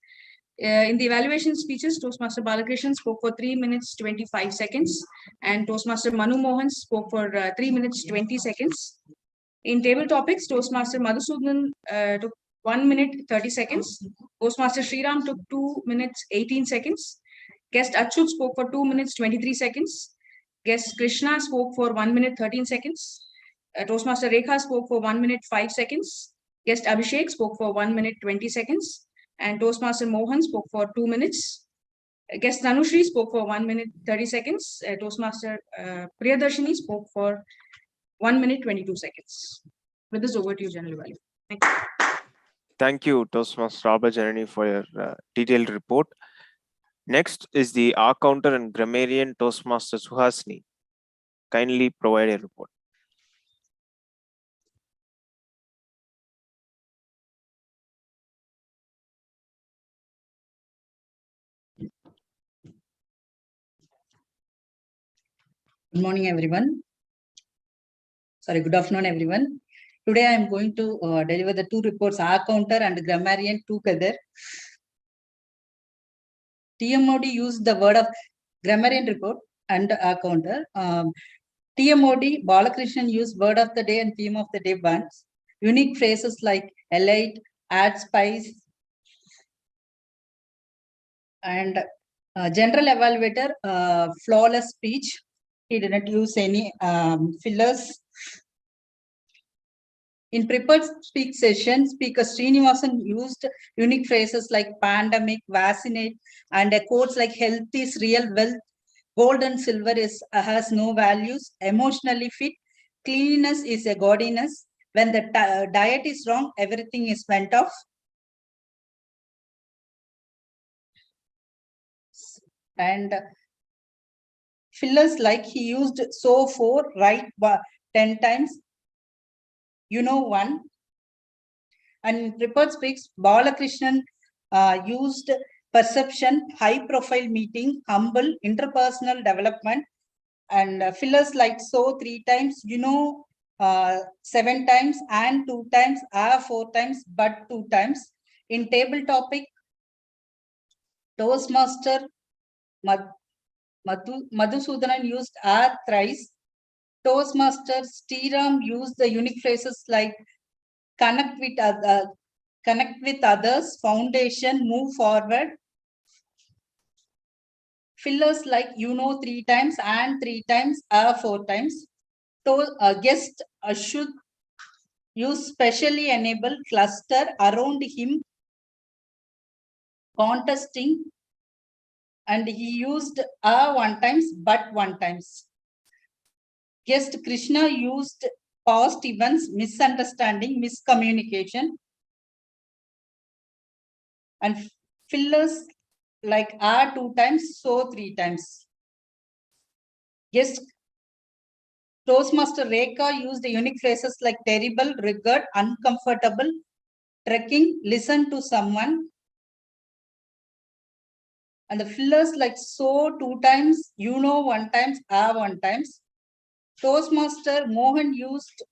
In the evaluation speeches, Toastmaster Balakrishnan spoke for 3 minutes 25 seconds, and Toastmaster Manu Mohan spoke for 3 minutes 20 seconds. In table topics, Toastmaster Madhusudan took 1 minute 30 seconds. Toastmaster Sriram took 2 minutes 18 seconds. Guest Achut spoke for 2 minutes 23 seconds. Guest Krishna spoke for 1 minute 13 seconds. Toastmaster Rekha spoke for 1 minute 5 seconds. Guest Abhishek spoke for 1 minute 20 seconds. And Toastmaster Mohan spoke for 2 minutes. Guest Tanushri spoke for 1 minute 30 seconds. Toastmaster Priyadarshini spoke for 1 minute 22 seconds. With this, over to you, General Evaluator. Thank you. Thank you, Toastmaster Janani, for your detailed report. Next is the R counter and grammarian Toastmaster Suhasini. Kindly provide a report. Good morning, everyone. Sorry, good afternoon, everyone. Today I am going to deliver the two reports, R counter and grammarian together. TMOD used the word of grammarian report and R counter. TMOD, Balakrishnan used word of the day and theme of the day once. Unique phrases like elite, add spice, and general evaluator, flawless speech. He didn't use any fillers. In prepared speak session, Speaker Srinivasan used unique phrases like pandemic, vaccinate, and quotes like health is real wealth, gold and silver has no values, emotionally fit, cleanliness is a godliness. When the diet is wrong, everything is went off. And fillers like he used so for, right 10 times, you know one. And prepared speaks, Balakrishnan used perception, high profile meeting, humble, interpersonal development, and fillers like so 3 times, you know 7 times, and 2 times, 4 times, but 2 times. In table topic, Toastmaster Madhusudanan used thrice. Toastmaster Sriram used the unique phrases like connect with others, foundation, move forward. Fillers like you know 3 times, and 3 times, 4 times. So guest should use specially enable cluster around him contesting, and he used 1 times, but 1 times. Guest Krishna used past events, misunderstanding, miscommunication, and fillers like 2 times, so 3 times. Guest Toastmaster Rekha used the unique phrases like terrible, regret, uncomfortable, trekking, listen to someone. And the fillers like so 2 times, you know 1 times, 1 times. Toastmaster Mohan used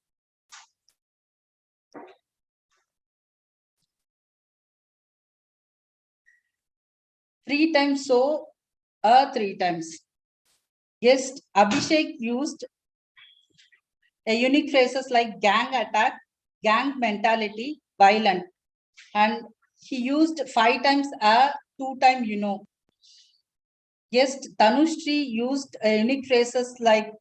three times, so 3 times. Yes, Abhishek used a unique phrases like gang attack, gang mentality, violent. And he used 5 times 2 times, you know. Yes, Tanushri used unique phrases like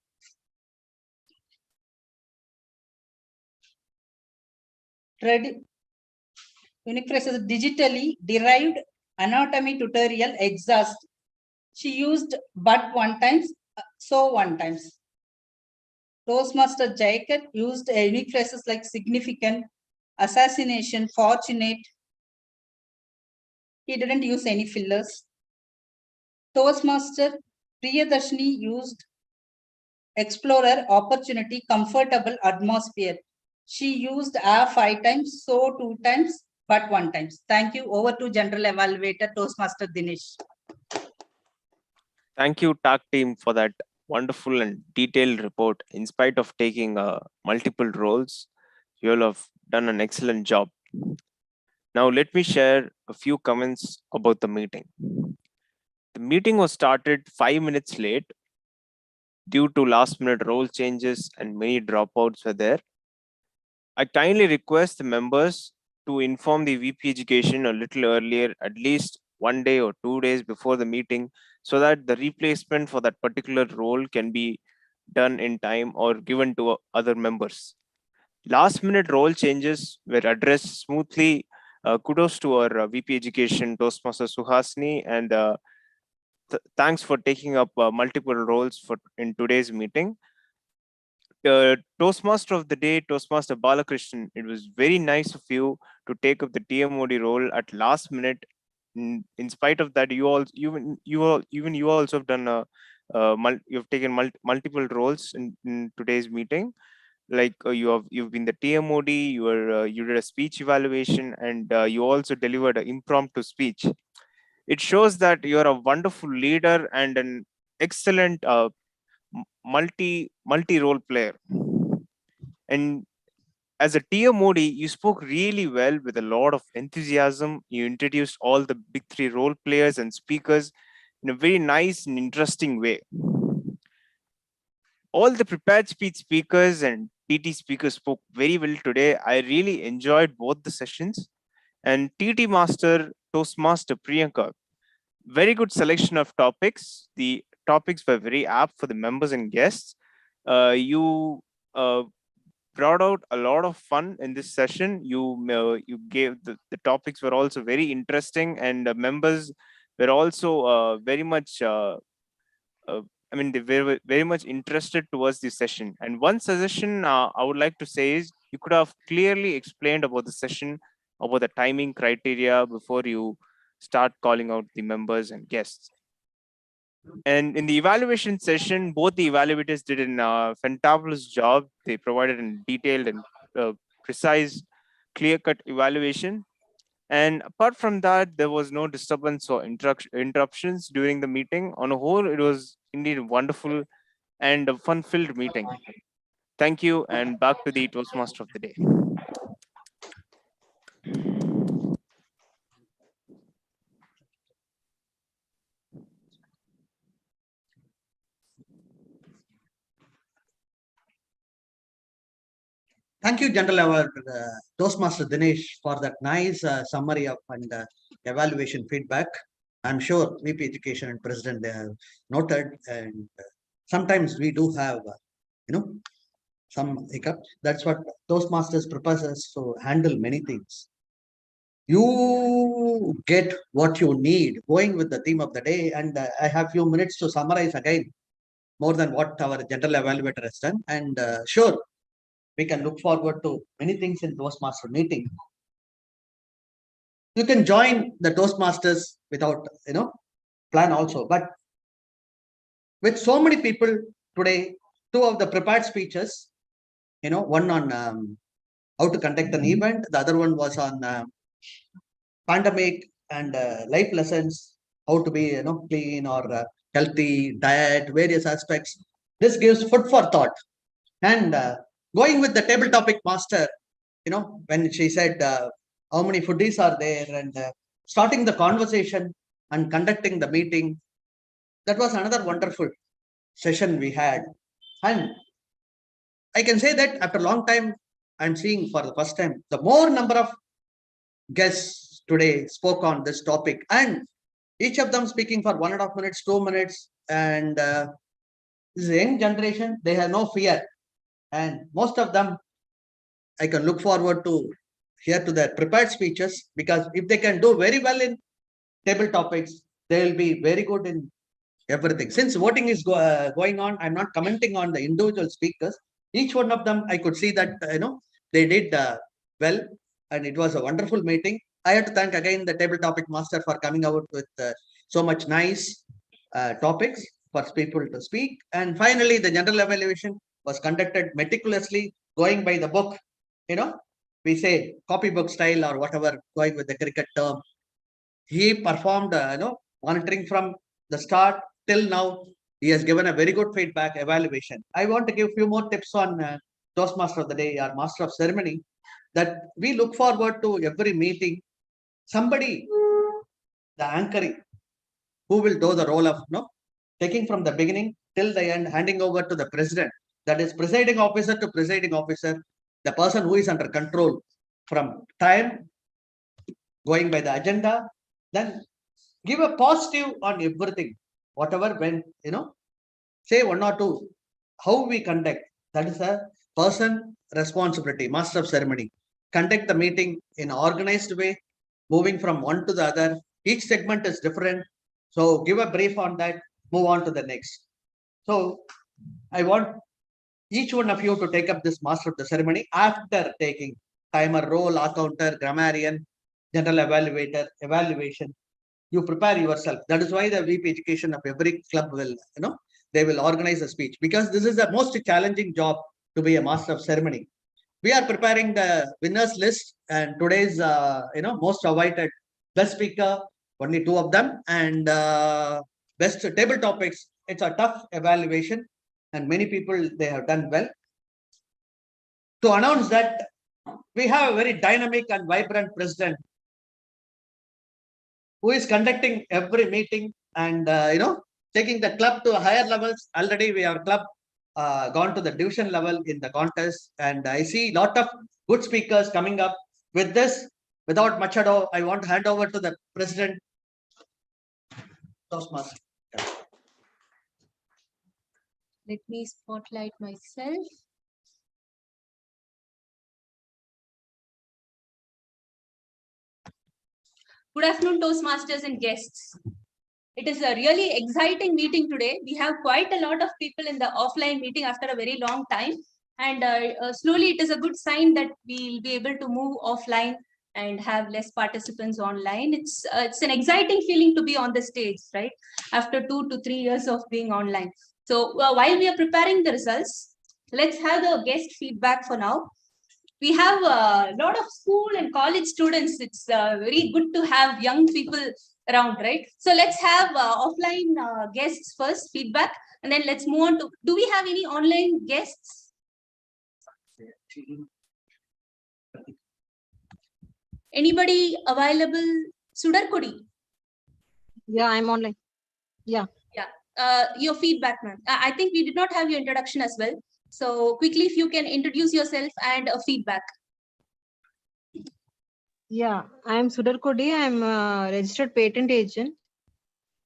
unique phrases digitally derived anatomy tutorial exhaust. She used but 1 times, so 1 times. Toastmaster Jacob used unique phrases like significant, assassination, fortunate. He didn't use any fillers. Toastmaster Priyadarshini used explorer, opportunity, comfortable atmosphere. She used 5 times, so 2 times, but 1 times. Thank you. Over to General Evaluator Toastmaster Dinesh. Thank you, TAC team, for that wonderful and detailed report. In spite of taking multiple roles, you all have done an excellent job. Now, let me share a few comments about the meeting. The meeting was started 5 minutes late due to last-minute role changes and many dropouts were there. I kindly request the members to inform the VP Education a little earlier, at least 1 day or 2 days before the meeting, so that the replacement for that particular role can be done in time or given to other members. Last minute role changes were addressed smoothly. Kudos to our VP Education, Toastmaster Suhasini, and thanks for taking up multiple roles in today's meeting. Toastmaster of the day, Toastmaster Balakrishnan, it was very nice of you to take up the TMOD role at last minute. In spite of that, you also have done you've taken multiple roles in today's meeting. Like you've been the TMOD, you did a speech evaluation, and you also delivered an impromptu speech. It shows that you're a wonderful leader and an excellent multi-role player. And as a TMOD, you spoke really well with a lot of enthusiasm. You introduced all the big three role players and speakers in a very nice and interesting way. All the prepared speech speakers and TT speakers spoke very well today. I really enjoyed both the sessions. And TT Master, Toastmaster Priyanka, very good selection of topics. The topics were very apt for the members and guests. You brought out a lot of fun in this session. You gave the topics were also very interesting, and members were also very much they were very much interested towards this session. And one suggestion I would like to say is you could have clearly explained about the session, about the timing criteria before you start calling out the members and guests. And in the evaluation session, both the evaluators did a fantabulous job. They provided a detailed and precise, clear-cut evaluation. And apart from that, there was no disturbance or interruptions during the meeting. On a whole, it was indeed a wonderful and a fun-filled meeting. Thank you, and back to the Toastmaster of the day. Thank you, General, our Toastmaster Dinesh, for that nice summary of and evaluation feedback. I'm sure VP Education and President, they have noted, and sometimes we do have, some hiccups. That's what Toastmasters prepares us to handle many things. You get what you need, going with the theme of the day, and I have few minutes to summarize again more than what our General Evaluator has done. And sure, we can look forward to many things in Toastmaster meeting. You can join the Toastmasters without, plan also. But with so many people today, two of the prepared speeches, one on how to conduct an event, the other one was on pandemic and life lessons, how to be, clean or healthy, diet, various aspects. This gives food for thought. And going with the table topic master, when she said how many foodies are there, and starting the conversation and conducting the meeting, that was another wonderful session we had. And I can say that after a long time, I'm seeing for the first time, the more number of guests today spoke on this topic, and each of them speaking for 1.5 minutes, 2 minutes. And this young generation, they have no fear. And most of them, I can look forward to hear to their prepared speeches, because if they can do very well in table topics, they will be very good in everything. Since voting is going on, I'm not commenting on the individual speakers. Each one of them, I could see that, they did well, and it was a wonderful meeting. I have to thank again the table topic master for coming out with so much nice topics for people to speak. And finally, the general evaluation was conducted meticulously, going by the book, we say copybook style or whatever, going with the cricket term. He performed, monitoring from the start till now. He has given a very good feedback evaluation. I want to give a few more tips on Toastmaster of the day or Master of Ceremony, that we look forward to every meeting somebody, the anchoring, who will do the role of taking from the beginning till the end, handing over to the president. That is presiding officer to presiding officer, the person who is under control from time, going by the agenda, then give a positive on everything. Whatever when, say one or two, how we conduct, that is a person responsibility, master of ceremony. Conduct the meeting in organized way, moving from one to the other. Each segment is different. So give a brief on that, move on to the next. So I want each one of you to take up this master of the ceremony after taking timer, role, accounter, grammarian, general evaluator, evaluation. You prepare yourself. That is why the VP education of every club will, they will organize a speech, because this is the most challenging job to be a master of ceremony. We are preparing the winners list, and today's, most awaited best speaker, only 2 of them, and best table topics. It's a tough evaluation, and many people, they have done well. To announce that we have a very dynamic and vibrant president who is conducting every meeting and taking the club to higher levels. Already we have club gone to the division level in the contest, and I see a lot of good speakers coming up. With this, without much ado, I want to hand over to the president. Toastmaster. Let me spotlight myself. Good afternoon, Toastmasters and guests. It is a really exciting meeting today. We have quite a lot of people in the offline meeting after a very long time. And slowly it is a good sign that we'll be able to move offline and have less participants online. It's an exciting feeling to be on the stage, right? After 2 to 3 years of being online. So while we are preparing the results, let's have the guest feedback for now. We have a lot of school and college students. It's very good to have young people around, right? So let's have offline guests first, feedback, and then let's move on to, do we have any online guests? Anybody available? Sudarkodi? Yeah, I'm online. Yeah. Yeah. Your feedback, ma'am. I think we did not have your introduction as well. So quickly, if you can introduce yourself and feedback. Yeah, I'm Sudar Kodi. I'm a registered patent agent.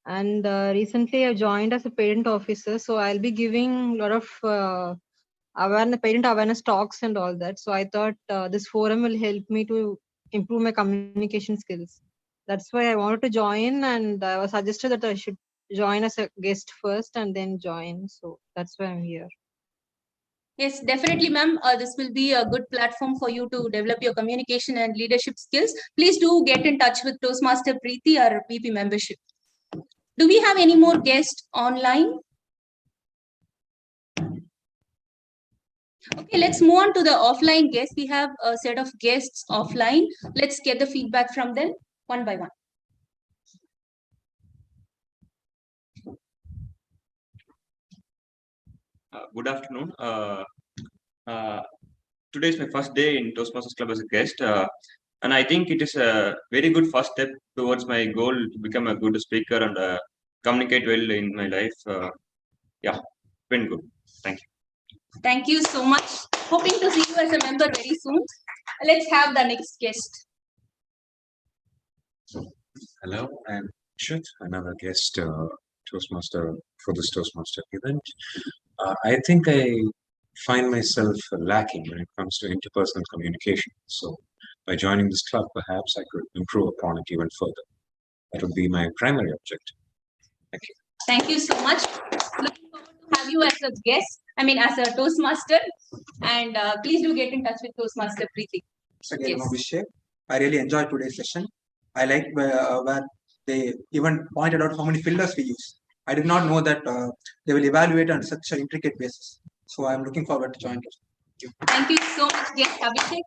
And recently I joined as a patent officer. So I'll be giving a lot of patent awareness talks and all that. So I thought this forum will help me to improve my communication skills. That's why I wanted to join, and I was suggested that I should join as a guest first and then join. So that's why I'm here. Yes, definitely, ma'am. This will be a good platform for you to develop your communication and leadership skills. Please do get in touch with Toastmaster Preeti, our PP membership. Do we have any more guests online? Okay, let's move on to the offline guests. We have a set of guests offline. Let's get the feedback from them one by one. Good afternoon. Today is my first day in Toastmasters Club as a guest, and I think it is a very good first step towards my goal to become a good speaker and communicate well in my life. Yeah, been good. Thank you. Thank you so much. Hoping to see you as a member very soon. Let's have the next guest. Hello, I'm Shut, another guest Toastmaster for this Toastmaster event. I think I find myself lacking when it comes to interpersonal communication. So by joining this club, perhaps I could improve upon it even further. That would be my primary objective. Thank you. Thank you so much. Looking forward to have you as a guest, as a Toastmaster. And please do get in touch with Toastmaster Preeti. Again, Abhishek. I really enjoyed today's session. I like where they even pointed out how many fillers we use. I did not know that they will evaluate on such an intricate basis. So I'm looking forward to joining it. Thank you so much, guest Abhishek.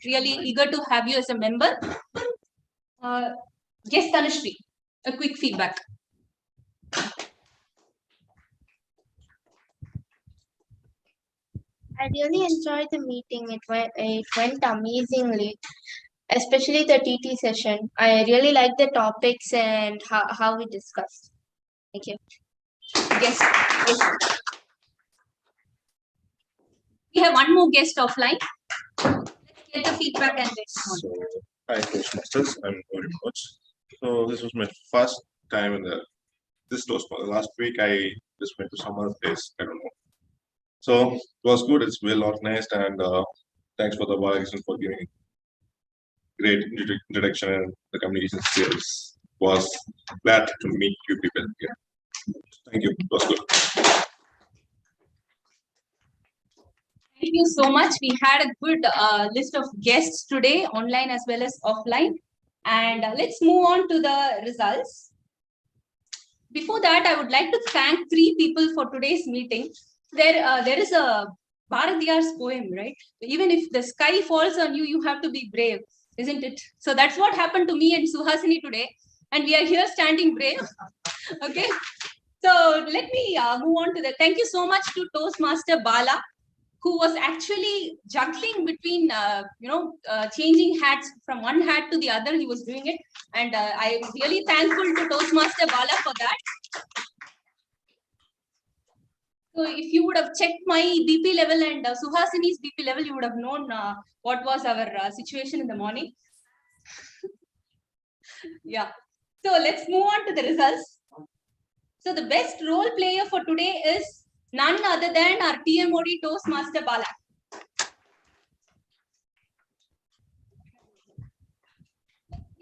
Really eager to have you as a member. Guest Tanushree, a quick feedback. I really enjoyed the meeting. It went amazingly. especially the TT session. I really like the topics and how we discussed. Thank you. Yes. We have one more guest offline. Let's get the feedback and let's So, hi, Toastmasters. I'm Gauri Manoj. So this was my first time in this Toastmaster. Last week I just went to some other place. I don't know. So it was good. It's well organized, and thanks for the Balakrishnan for giving great introduction and the communication skills. Was glad to meet you people here. Thank you. It was good. Thank you so much. We had a good list of guests today, online as well as offline. And let's move on to the results. Before that, I would like to thank 3 people for today's meeting. There is a Bharatiyar's poem, right? Even if the sky falls on you, you have to be brave, isn't it? So that's what happened to me and Suhasini today. And we are here standing brave. Okay. So let me move on to the, thank you so much to Toastmaster Bala, who was actually juggling between, changing hats from one hat to the other. He was doing it. And I'm really thankful to Toastmaster Bala for that. So if you would have checked my BP level and Suhasini's BP level, you would have known what was our situation in the morning. Yeah. So let's move on to the results. So the best role player for today is none other than our TMOD Toastmaster Bala.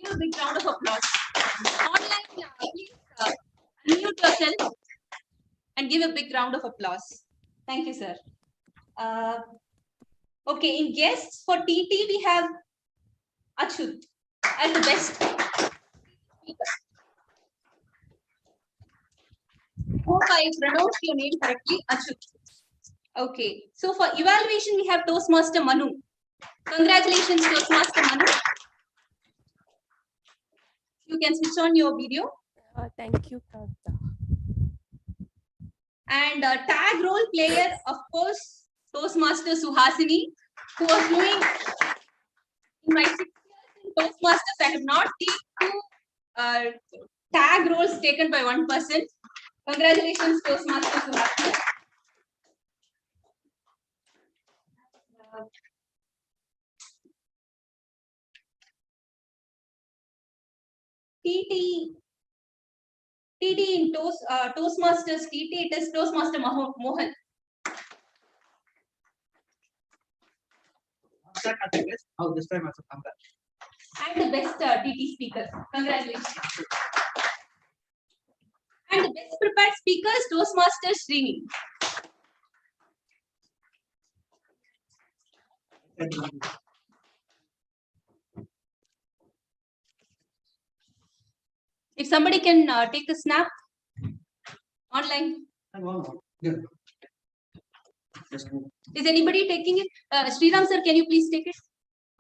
Give a big round of applause. Online, please unmute yourself and give a big round of applause. Thank you, sir. Okay, in guests for TT, we have Achut as the best speaker. Hope I pronounced your name correctly, Achut. Okay, so for evaluation, we have Toastmaster Manu. Congratulations, Toastmaster Manu. You can switch on your video. Thank you, Kavita. And tag role player, of course, Toastmaster Suhasini, who was doing in my 6 years in Toastmasters. I have not seen 2 tag roles taken by one person. Congratulations, Toastmaster Suhasini. TT in Toastmasters TT, it is Toastmaster Mohan. How this time also come back. And the best TT speakers. Congratulations. And the best prepared speakers, Toastmaster Srini. If somebody can take a snap online. Is anybody taking it? Sriram sir, can you please take it?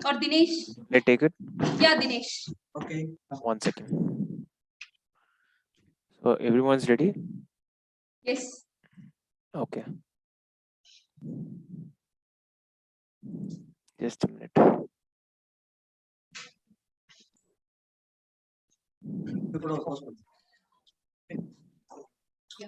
Or Dinesh? Let's take it. Yeah, Dinesh. Okay. 1 second. So everyone's ready? Yes. Okay. Just a minute. Yeah.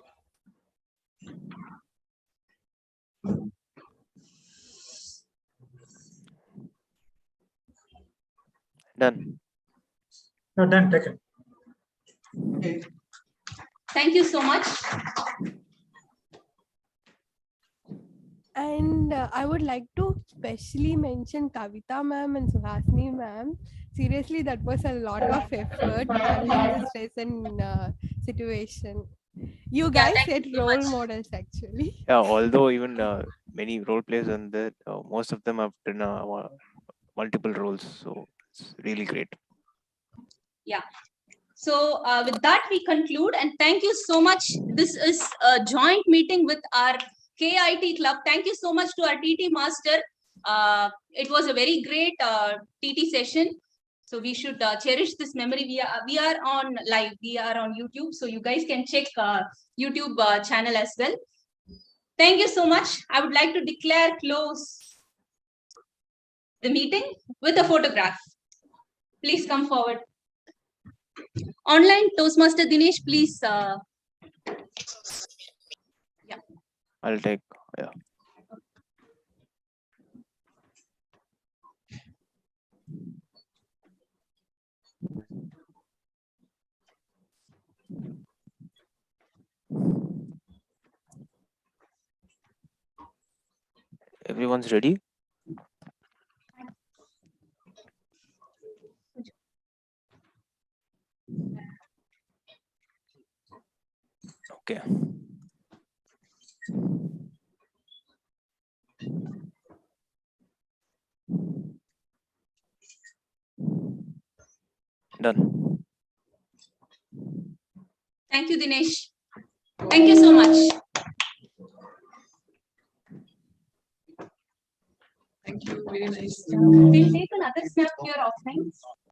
Done. No, done, taken. Okay. Thank you so much. And I would like to specially mention Kavita ma'am and Suhasini ma'am. Seriously, that was a lot of effort handling the stress and situation. You guys set role models actually. Yeah, although even many role players and that most of them have done multiple roles, so it's really great. Yeah. So with that, we conclude and thank you so much. This is a joint meeting with our KIT club. Thank you so much to our TT master. It was a very great TT session. So we should cherish this memory. We are on live. We are on YouTube. So you guys can check YouTube channel as well. Thank you so much. I would like to close the meeting with a photograph. Please come forward. Online Toastmaster Dinesh, please. I'll take, yeah. Everyone's ready? Okay. Done. Thank you, Dinesh. Thank you so much. Thank you. Very nice. We'll take another snap here offline.